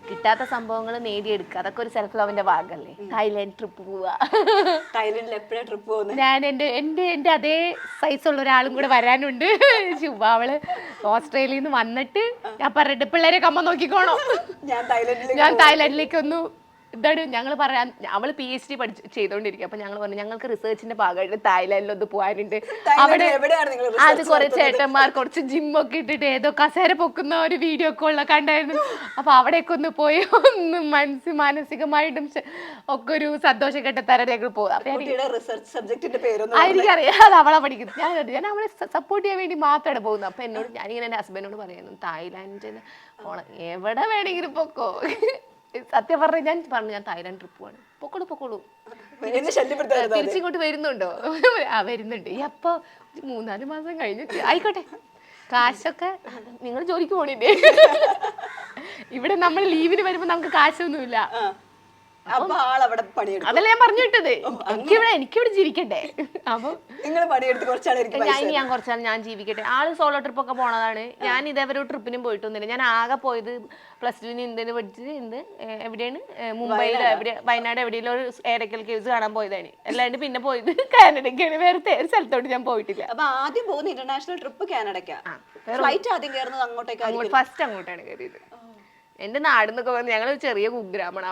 കിട്ടാത്ത സംഭവങ്ങൾ നേടിയെടുക്കുക, അതൊക്കെ ഒരു സെൽഫ് ലവിന്റെ ഭാഗമല്ലേ. തായ്ലാൻഡ് ട്രിപ്പ് പോവുക, തായ്ലൻഡിൽ എപ്പോഴാണ് ട്രിപ്പ് പോകുന്നത്? ഞാൻ എൻ്റെ അതേ സൈസ് ഉള്ള ഒരാളും കൂടെ വരാനുണ്ട്. ശുഭ, അവള് ഓസ്ട്രേലിയയിൽ നിന്ന് വന്നിട്ട് ഞാൻ പറഞ്ഞിട്ട് പിള്ളേരെ കമ്മ നോക്കിക്കോണോ, ഞാൻ തായ്ലാൻഡിലേക്ക് ഒന്ന് ഇതാണ് ഞങ്ങൾ പറയാൻ. അവള് PhD ചെയ്തോണ്ടിരിക്കുക. അപ്പൊ ഞങ്ങൾ പറഞ്ഞു ഞങ്ങൾക്ക് റിസർച്ചിന്റെ ഭാഗമായിട്ട് തായ്ലാൻഡിലൊന്ന് പോകാനുണ്ട്. അവിടെ അത് കുറെ ചേട്ടന്മാർ കുറച്ച് ജിമ്മൊക്കെ ഇട്ടിട്ട് ഏതോ കസേര പൊക്കുന്ന ഒരു വീഡിയോ ഒക്കെ ഉള്ള കണ്ടായിരുന്നു. അപ്പൊ അവിടേക്ക് ഒന്ന് പോയി ഒന്ന് മാനസികമായിട്ടും ഒക്കെ ഒരു സന്തോഷം കെട്ടത്തരം ഞങ്ങൾ പോകാം. എനിക്കറിയാം അത് അവളെ പഠിക്കുന്നത്. ഞാൻ അവളെ സപ്പോർട്ട് ചെയ്യാൻ വേണ്ടി മാത്രമാണ് പോകുന്നത്. അപ്പൊ എന്നോട് ഞാനിങ്ങനെ എൻ്റെ ഹസ്ബൻഡിനോട് പറയുന്നു തായ്ലാൻഡിന് പോണം, എവിടെ വേണമെങ്കിലും പൊക്കോ. സത്യം പറഞ്ഞ ഞാൻ തായ്ലാൻഡ് ട്രിപ്പ് പോവാണ്, പൊക്കോളൂ. തിരിച്ചിങ്ങോട്ട് വരുന്നുണ്ടോ? വരുന്നുണ്ട്. അപ്പൊ 3-4 മാസം കഴിഞ്ഞിട്ട് ആയിക്കോട്ടെ, കാശൊക്കെ നിങ്ങൾ ജോലിക്ക് പോണില്ലേ? ഇവിടെ നമ്മൾ ലീവിന് വരുമ്പോ നമുക്ക് കാശൊന്നുമില്ല. അപ്പൊ ആളവിടെ പണിയെടുക്കും. അതല്ല ഞാൻ പറഞ്ഞു വിട്ടത്. എനിക്കിവിടെ ജീവിക്കണ്ടേ. അപ്പൊ നിങ്ങൾ പണിയെടുത്ത് കുറച്ചാളായിരിക്കും ഞാൻ കുറച്ചാൾ ഞാൻ ജീവിക്കട്ടെ. ആള് സോളോ ട്രിപ്പ് ഒക്കെ പോണതാണ്. ഞാൻ ഇതേവരെ ഒരു ട്രിപ്പിനും പോയിട്ടൊന്നുമില്ല. ഞാൻ ആകെ പോയത് +2 ഇന്ത്യന് പഠിച്ചത് എവിടെയാണ്, മുംബൈയിലോ വയനാട് എവിടെയെങ്കിലും ഒരു ഏരക്കൽ കേവ്സ് കാണാൻ പോയതാണ്. അല്ലാണ്ട് പിന്നെ പോയത് കാനഡയ്ക്കാണ്. വേറെ ഒരു സ്ഥലത്തോട്ട് ഞാൻ പോയിട്ടില്ല. അപ്പൊ ആദ്യം പോകുന്ന ഇന്റർനാഷണൽ ട്രിപ്പ് കാനഡയ്ക്കാ. ഫ്ലൈറ്റ് ആദ്യം കയറുന്നത് അങ്ങോട്ടേക്ക്? ഫസ്റ്റ് അങ്ങോട്ടാണ് കയറിയത്. എന്റെ നാടെന്നൊക്കെ പറഞ്ഞാൽ ഞങ്ങൾ ചെറിയ കുഗ്രാമാണ്.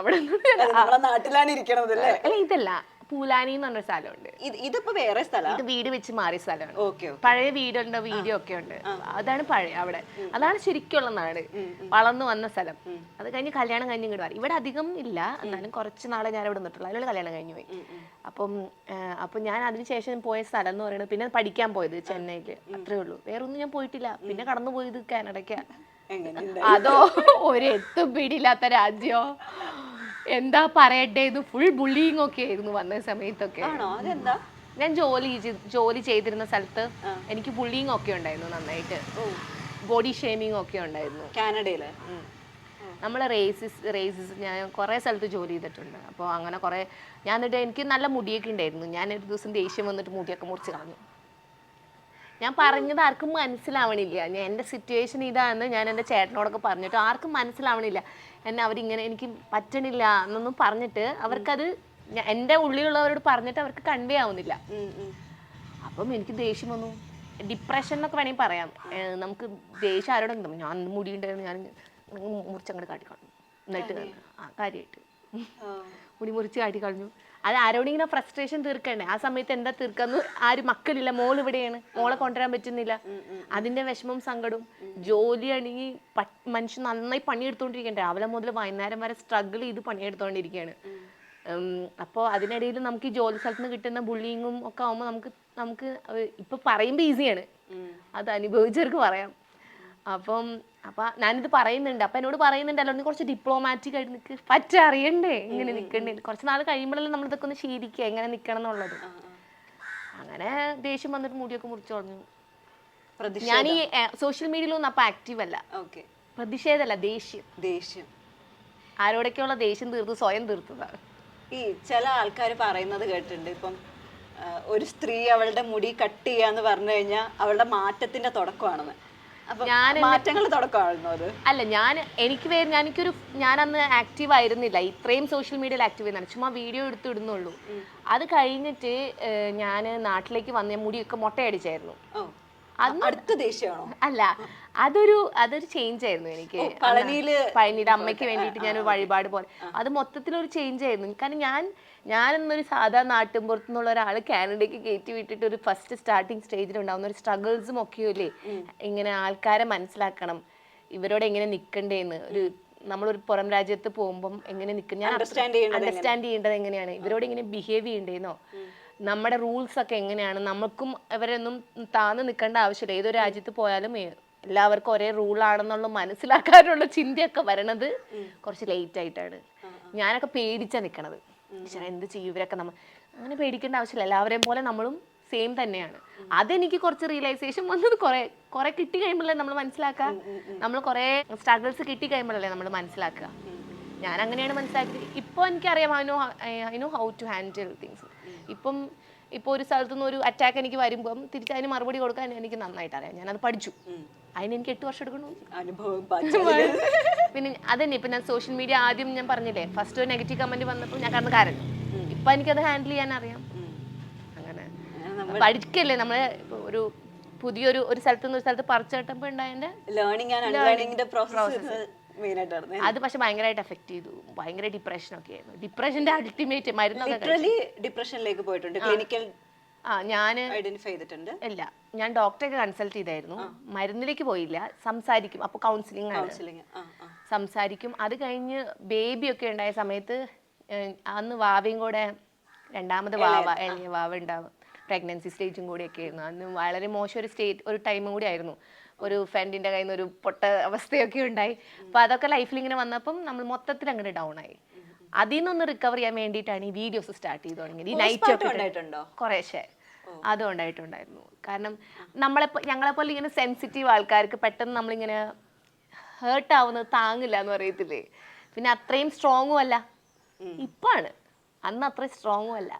അവിടെ നാട്ടിലാണ് ഇരിക്കണത് അല്ലേ? അല്ല, ഇതല്ല, പൂലാനി എന്ന് പറഞ്ഞൊരു സ്ഥലമുണ്ട്. ഇതിപ്പോ വേറെ സ്ഥലം, ഇത് വീട് വെച്ച് മാറിയ സ്ഥലമാണ്. ഓക്കെ. പഴയ വീടുണ്ട്, വീഡിയോ ഒക്കെ ഉണ്ട്. അതാണ് പഴയ അവിടെ. അതാണ് ശരിക്കുള്ള നാട്, വളർന്നു വന്ന സ്ഥലം. അത് കഴിഞ്ഞ് കല്യാണം കഴിഞ്ഞ് ഇങ്ങോട്ട് മാറി. ഇവിടെ അധികം ഇല്ല, എന്നാലും കുറച്ച് നാളെ ഞാൻ ഇവിടെ നിന്നിട്ടുള്ളൂ. അതിലുള്ള കല്യാണം കഴിഞ്ഞു പോയി. അപ്പം ഞാൻ അതിനുശേഷം പോയ സ്ഥലം എന്ന് പറയുന്നത് പിന്നെ പഠിക്കാൻ പോയത് ചെന്നൈയില്. അത്രേ ഉള്ളൂ, വേറെ ഒന്നും ഞാൻ പോയിട്ടില്ല. പിന്നെ കടന്നു പോയത് കാനഡയ്ക്കാ. അതോ ഒരു എത്തും പിടിയില്ലാത്ത രാജ്യോ, എന്താ പറയട്ടെ, ഇത് ഫുൾ ബുള്ളിങ് ഒക്കെ ആയിരുന്നു വന്ന സമയത്തൊക്കെ. ഞാൻ ജോലി ചെയ്തിരുന്ന സ്ഥലത്ത് എനിക്ക് ബുള്ളിങ് ഒക്കെ ഉണ്ടായിരുന്നു, നന്നായിട്ട് ബോഡി ഷേമിങ് ഒക്കെ ഉണ്ടായിരുന്നു കാനഡയില്. നമ്മളെ റേസിസ് ഞാൻ കുറേ സ്ഥലത്ത് ജോലി ചെയ്തിട്ടുണ്ട്. അപ്പോൾ അങ്ങനെ കുറേ ഞാൻ എന്നിട്ട് എനിക്ക് നല്ല മുടിയൊക്കെ ഉണ്ടായിരുന്നു. ഞാൻ ഒരു ദിവസം ദേഷ്യം വന്നിട്ട് മുടിയൊക്കെ മുറിച്ച് കളഞ്ഞു. ഞാൻ പറഞ്ഞത് ആർക്കും മനസ്സിലാവണില്ല. എൻ്റെ സിറ്റുവേഷൻ ഇതാണെന്ന് ഞാൻ എൻ്റെ ചേട്ടനോടൊക്കെ പറഞ്ഞിട്ട് ആർക്കും മനസ്സിലാവണില്ല. അവരിങ്ങനെ എനിക്ക് പറ്റണില്ല എന്നൊന്നും പറഞ്ഞിട്ട് അവർക്കത് എൻ്റെ ഉള്ളിലുള്ളവരോട് പറഞ്ഞിട്ട് അവർക്ക് കൺവേ ആവുന്നില്ല. അപ്പം എനിക്ക് ദേഷ്യം വന്നു. ഡിപ്രഷൻ എന്നൊക്കെ വേണമെങ്കിൽ പറയാം. നമുക്ക് ദേഷ്യം ആരോടെങ്കിലും, ഞാൻ മുടി ഉണ്ടായിരുന്നു, ഞാൻ മുറിച്ചങ്ങോട്ട് കാട്ടിക്കളഞ്ഞു. എന്നിട്ട് കാര്യമായിട്ട് മുടി മുറിച്ച് കാട്ടിക്കളഞ്ഞു. അത് ആരോടെങ്കിലും ഫ്രസ്ട്രേഷൻ തീർക്കണ്ടേ. ആ സമയത്ത് എന്താ തീർക്കാന്ന്, ആരും മക്കളില്ല, മോൾ ഇവിടെയാണ്, മോളെ കൊണ്ടുവരാൻ പറ്റുന്നില്ല, അതിന്റെ വിഷമം സങ്കടവും. ജോലിയാണെങ്കിൽ മനുഷ്യൻ നന്നായി പണിയെടുത്തോണ്ടിരിക്കണ്ടേ, രാവിലെ മുതൽ വൈകുന്നേരം വരെ സ്ട്രഗിൾ ചെയ്ത് പണിയെടുത്തോണ്ടിരിക്കുകയാണ്. അപ്പോൾ അതിനിടയിൽ നമുക്ക് ഈ ജോലി സ്ഥലത്ത് നിന്ന് കിട്ടുന്ന ബുള്ളിങ്ങും ഒക്കെ ആകുമ്പോൾ നമുക്ക് ഇപ്പൊ പറയുമ്പോൾ ഈസിയാണ്, അത് അനുഭവിച്ചവർക്ക് പറയാം. അപ്പം ഞാനിത് പറയുന്നുണ്ട്. അപ്പം എന്നോട് പറയുന്നുണ്ടല്ലോ, നീ കുറച്ച് ഡിപ്ലോമാറ്റിക് ആയിട്ട് നിൽക്ക്, അറിയണ്ടേ ഇങ്ങനെ നിൽക്കണ്ടേ. കുറച്ച് നാൾ കഴിയുമ്പോഴല്ലേ നമ്മൾ ഇതൊക്കെ ഒന്ന് ശീലിക്കുക എങ്ങനെ നിൽക്കണം എന്നുള്ളത്. അങ്ങനെ ദേഷ്യം വന്നിട്ട് മുടിയൊക്കെ മുറിച്ചു കളഞ്ഞു. ഞാൻ ഈ സോഷ്യൽ മീഡിയയിലൊന്നും അപ്പം ആക്റ്റീവ് അല്ല. പ്രതിഷേധമല്ല, ദേഷ്യം. ആരോടൊക്കെയുള്ള ദേഷ്യം തീർത്ത് സ്വയം തീർത്തതാണ്. ഈ ചില ആൾക്കാർ പറയുന്നത് കേട്ടിട്ടുണ്ട്, ഇപ്പം ഒരു സ്ത്രീ അവളുടെ മുടി കട്ട് ചെയ്യാന്ന് പറഞ്ഞു കഴിഞ്ഞാൽ അവളുടെ മാറ്റത്തിന്റെ തുടക്കമാണെന്ന്. മാറ്റങ്ങൾ തുടക്കമായിരുന്നു അത്. അല്ല, ഞാനന്ന് ആക്റ്റീവ് ആയിരുന്നില്ല, ഇത്രയും സോഷ്യൽ മീഡിയയിൽ ആക്റ്റീവ് ചെയ്യുന്നതാണ്. ചുമ്മാ വീഡിയോ എടുത്ത് ഇടുന്നുള്ളൂ. അത് കഴിഞ്ഞിട്ട് ഞാൻ നാട്ടിലേക്ക് വന്ന മുടിയൊക്കെ മുട്ടയടിച്ചായിരുന്നു. അടുത്ത ദേഷ്യമാണോ? അല്ല, അതൊരു ചേഞ്ച് ആയിരുന്നു എനിക്ക്. പഴനിയുടെ അമ്മയ്ക്ക് വേണ്ടിയിട്ട് ഞാനൊരു വഴിപാട് പോലെ, അത് മൊത്തത്തിലൊരു ചേഞ്ച് ആയിരുന്നു. കാരണം ഞാനെന്നൊരു സാധാരണ നാട്ടിൻപുറത്തു നിന്നുള്ള ഒരാൾ കാനഡയ്ക്ക് കയറ്റി വിട്ടിട്ട് ഒരു ഫസ്റ്റ് സ്റ്റാർട്ടിങ് സ്റ്റേജിൽ ഉണ്ടാവുന്ന ഒരു സ്ട്രഗിൾസും ഒക്കെയല്ലേ. ഇങ്ങനെ ആൾക്കാരെ മനസ്സിലാക്കണം, ഇവരോട് എങ്ങനെ നിൽക്കണ്ടേന്ന്. നമ്മളൊരു പുറം രാജ്യത്ത് പോകുമ്പം എങ്ങനെ നിൽക്കും, ഞാൻ അണ്ടർസ്റ്റാൻഡ് ചെയ്യേണ്ടത് എങ്ങനെയാണ്, ഇവരോട് എങ്ങനെ ബിഹേവ് ചെയ്യേണ്ടതെന്നോ, നമ്മുടെ റൂൾസ് ഒക്കെ എങ്ങനെയാണ്. നമുക്കും ഇവരൊന്നും താന്ന് നിൽക്കേണ്ട ആവശ്യമില്ല. ഏതൊരു രാജ്യത്ത് പോയാലും എല്ലാവർക്കും ഒരേ റൂളാണെന്നുള്ള മനസ്സിലാക്കാനുള്ള ചിന്തയൊക്കെ വരണത് കുറച്ച് ലേറ്റ് ആയിട്ടാണ്. ഞാനൊക്കെ പേടിച്ചാ നിൽക്കണത്. എന്ത് ചെയ്യും ഇവരൊക്കെ, നമ്മൾ അങ്ങനെ പേടിക്കേണ്ട ആവശ്യമില്ല. എല്ലാവരെയും പോലെ നമ്മളും സെയിം തന്നെയാണ്. അതെനിക്ക് കുറച്ച് റിയലൈസേഷൻ വന്നത് കുറെ കിട്ടി കഴിയുമ്പോഴല്ലേ നമ്മൾ മനസ്സിലാക്കുക. നമ്മൾ കുറെ സ്ട്രഗിൾസ് കിട്ടി കഴിയുമ്പോഴല്ലേ നമ്മൾ മനസ്സിലാക്കുക. ഞാൻ അങ്ങനെയാണ് മനസ്സിലാക്കിയത്. ഇപ്പോൾ എനിക്കറിയാം, I know how to handle things. ഇപ്പോൾ ഒരു സ്ഥലത്തു നിന്ന് ഒരു അറ്റാക്ക് എനിക്ക് വരുമ്പം തിരിച്ചതിന് മറുപടി കൊടുക്കാൻ എനിക്ക് നന്നായിട്ട് അറിയാം. ഞാനത് പഠിച്ചു. അതിനെനിക്ക് 8 വർഷം എടുക്കണം അനുഭവം. പിന്നെ അതന്നെ, ഇപ്പം ഞാൻ സോഷ്യൽ മീഡിയ ആദ്യം ഞാൻ പറഞ്ഞില്ലേ, ഫസ്റ്റ് ഒരു നെഗറ്റീവ് കമന്റ് വന്നപ്പോൾ ഞാൻ കാരണം കാരണം ഇപ്പം എനിക്കത് ഹാൻഡിൽ ചെയ്യാൻ അറിയാം. അങ്ങനെ പഠിക്കല്ലേ നമ്മൾ. പുതിയൊരു സ്ഥലത്ത് നിന്ന് ഒരു സ്ഥലത്ത് പറിച്ചു കേട്ടപ്പോൾ ഉണ്ടായതിന്റെ ലേണിംഗ് പ്രോസസ് അത് പക്ഷെ ഭയങ്കരമായിട്ട് എഫക്ട് ചെയ്തു. ഭയങ്കര ഡിപ്രഷൻ ഒക്കെ ആയിരുന്നു. ഡിപ്രഷന്റെ അൾട്ടിമേറ്റ് ഡിപ്രഷനിലേക്ക് പോയിട്ടുണ്ട്. ക്ലിനിക്കൽ ഞാൻ ഇല്ല, ഞാൻ ഡോക്ടറെ കൺസൾട്ട് ചെയ്തായിരുന്നു. മരുന്നിലേക്ക് പോയില്ല, സംസാരിക്കും. അപ്പോൾ കൗൺസിലിംഗ് സംസാരിക്കും. അത് കഴിഞ്ഞ് ബേബി ഒക്കെ ഉണ്ടായ സമയത്ത് അന്ന് വാവയും കൂടെ രണ്ടാമത് ഇളയ വാവ ഉണ്ടാവും, പ്രഗ്നൻസി സ്റ്റേജും കൂടിയൊക്കെ ആയിരുന്നു. അന്ന് വളരെ മോശം ഒരു ടൈമും കൂടി ആയിരുന്നു. ഒരു ഫ്രണ്ടിന്റെ കയ്യിൽ നിന്ന് ഒരു പൊട്ട അവസ്ഥയൊക്കെ ഉണ്ടായി. അപ്പൊ അതൊക്കെ ലൈഫിൽ ഇങ്ങനെ വന്നപ്പം നമ്മൾ മൊത്തത്തിൽ അങ്ങനെ ഡൗൺ ആയി. അതിൽ നിന്നൊന്ന് റിക്കവർ ചെയ്യാൻ വേണ്ടിയിട്ടാണ് ഈ വീഡിയോസ് സ്റ്റാർട്ട് ചെയ്ത് തുടങ്ങിയത്. ഈ നൈറ്റ് ഒക്കെ കുറേശ്ശെ അതും ഉണ്ടായിട്ടുണ്ടായിരുന്നു. കാരണം ഞങ്ങളെപ്പോലെ ഇങ്ങനെ സെൻസിറ്റീവ് ആൾക്കാർക്ക് പെട്ടെന്ന് നമ്മളിങ്ങനെ ഹേർട്ട് ആവുന്നത് താങ്ങില്ല എന്ന് പറയത്തില്ലേ. പിന്നെ അത്രയും സ്ട്രോങ്ങും അല്ല, ഇപ്പാണ്. അന്ന് അത്ര സ്ട്രോങ്ങും അല്ല.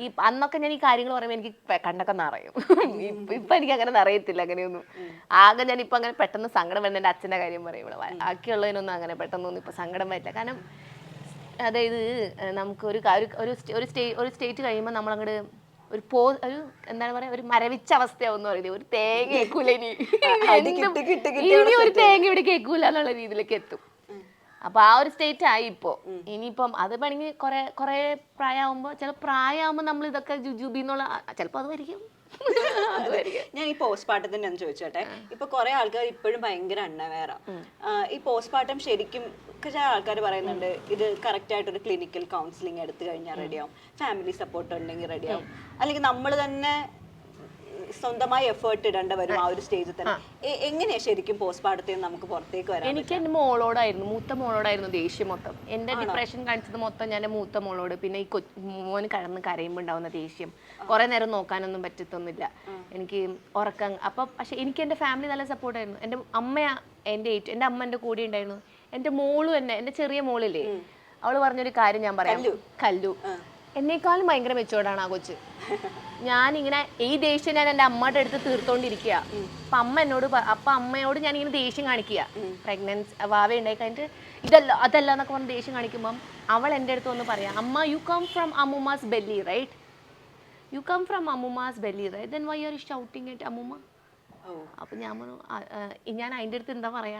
ഈ അന്നൊക്കെ ഞാൻ ഈ കാര്യങ്ങൾ പറയുമ്പോൾ എനിക്ക് കണ്ടൊക്കെ നിറയും. ഇപ്പൊ എനിക്ക് അങ്ങനെ നിറയത്തില്ല അങ്ങനെയൊന്നും. ആകെ ഞാൻ ഇപ്പൊ അങ്ങനെ പെട്ടെന്ന് സങ്കടം വരുന്ന എൻ്റെ അച്ഛൻ്റെ കാര്യം പറയുമ്പോൾ, ബാക്കിയുള്ളതിനൊന്നും അങ്ങനെ പെട്ടെന്നൊന്നും ഇപ്പൊ സങ്കടം വരില്ല. കാരണം അതായത് നമുക്ക് ഒരു സ്റ്റേറ്റ് കഴിയുമ്പോൾ നമ്മളങ്ങോട്ട് ഒരു എന്താണ് പറയാ, ഒരു മരവിച്ച അവസ്ഥയാവുന്ന പറയുന്നത്. ഒരു തേങ്ങ കേൾക്കൂല ഇനി ഒരു തേങ്ങ ഇവിടെ കേൾക്കൂല എന്നുള്ള രീതിയിലേക്ക് എത്തും. അപ്പൊ ആ ഒരു സ്റ്റേറ്റ് ആയി ഇപ്പോ. ഇനിയിപ്പം അത് വേണമെങ്കിൽ കുറെ പ്രായമാകുമ്പോ, ചില പ്രായമാകുമ്പോ നമ്മൾ ഇതൊക്കെ ജുജുബിന്നുള്ള ചിലപ്പോ അത് വരിക്കും. ഞാൻ ഈ പോസ്റ്റ്മോർട്ടത്തിന്റെ ഒന്ന് ചോദിച്ചോട്ടെ. ഇപ്പൊ കുറെ ആൾക്കാർ ഇപ്പോഴും ഭയങ്കര അണ്ണവേറ. ഈ പോസ്റ്റ്മോർട്ടം ശരിക്കും ചില ആൾക്കാർ പറയുന്നുണ്ട് ഇത് കറക്റ്റ് ആയിട്ടൊരു ക്ലിനിക്കൽ കൗൺസിലിംഗ് എടുത്തു കഴിഞ്ഞാൽ റെഡിയാവും, ഫാമിലി സപ്പോർട്ട് ഉണ്ടെങ്കിൽ റെഡിയാവും, അല്ലെങ്കിൽ നമ്മൾ തന്നെ സ്വന്തമായി എഫേർട്ട് ഇടേണ്ട വരും ആ ഒരു സ്റ്റേജിൽ തന്നെ. എങ്ങനെയാ ശരിക്കും പോസ്റ്റ്മോർട്ടത്തിൽ നമുക്ക് പുറത്തേക്ക് വരാൻ? എനിക്ക് എന്റെ മൂത്ത മോളോടായിരുന്നു ദേഷ്യം മൊത്തം. എന്റെ ഡിപ്രഷൻ കാണിച്ചത് മൊത്തം ഞാൻ മൂത്ത മോളോട്. പിന്നെ ഈ മോന് കടന്ന് കരയുമ്പോൾ ഉണ്ടാവുന്ന ദേഷ്യം, കുറെ നേരം നോക്കാനൊന്നും പറ്റത്തൊന്നുമില്ല എനിക്ക്, ഉറക്കം. അപ്പൊ പക്ഷെ എനിക്ക് എന്റെ ഫാമിലി നല്ല സപ്പോർട്ടായിരുന്നു. എന്റെ അമ്മ എന്റെ അമ്മ എന്റെ കൂടെ ഉണ്ടായിരുന്നു. എന്റെ മോളും എന്റെ ചെറിയ മോളില്ലേ, അവള് പറഞ്ഞൊരു കാര്യം ഞാൻ പറയാം. കല്ലു എന്നേക്കാളും ഭയങ്കര മെച്ചോർഡാണ് ആ കൊച്ച്. ഞാനിങ്ങനെ ഈ ദേഷ്യം ഞാൻ എൻ്റെ അമ്മയുടെ അടുത്ത് തീർത്തോണ്ടിരിക്കുക. അപ്പൊ അമ്മയോട് ഞാൻ ഇങ്ങനെ ദേഷ്യം കാണിക്കുക. പ്രഗ്നൻസി വാവ ഉണ്ടായി കഴിഞ്ഞിട്ട് അതല്ല എന്നൊക്കെ പറഞ്ഞ് ദേഷ്യം കാണിക്കുമ്പം അവൾ എൻ്റെ അടുത്ത് വന്ന് പറയാം, അമ്മ യു കം ഫ്രം അമ്മുമാസ് belly right, you come from അമ്മുമാസ് belly right, then why are you shouting at അമ്മുമ്മ? അപ്പൊ ഞാൻ അതിൻ്റെ അടുത്ത് എന്താ പറയാ,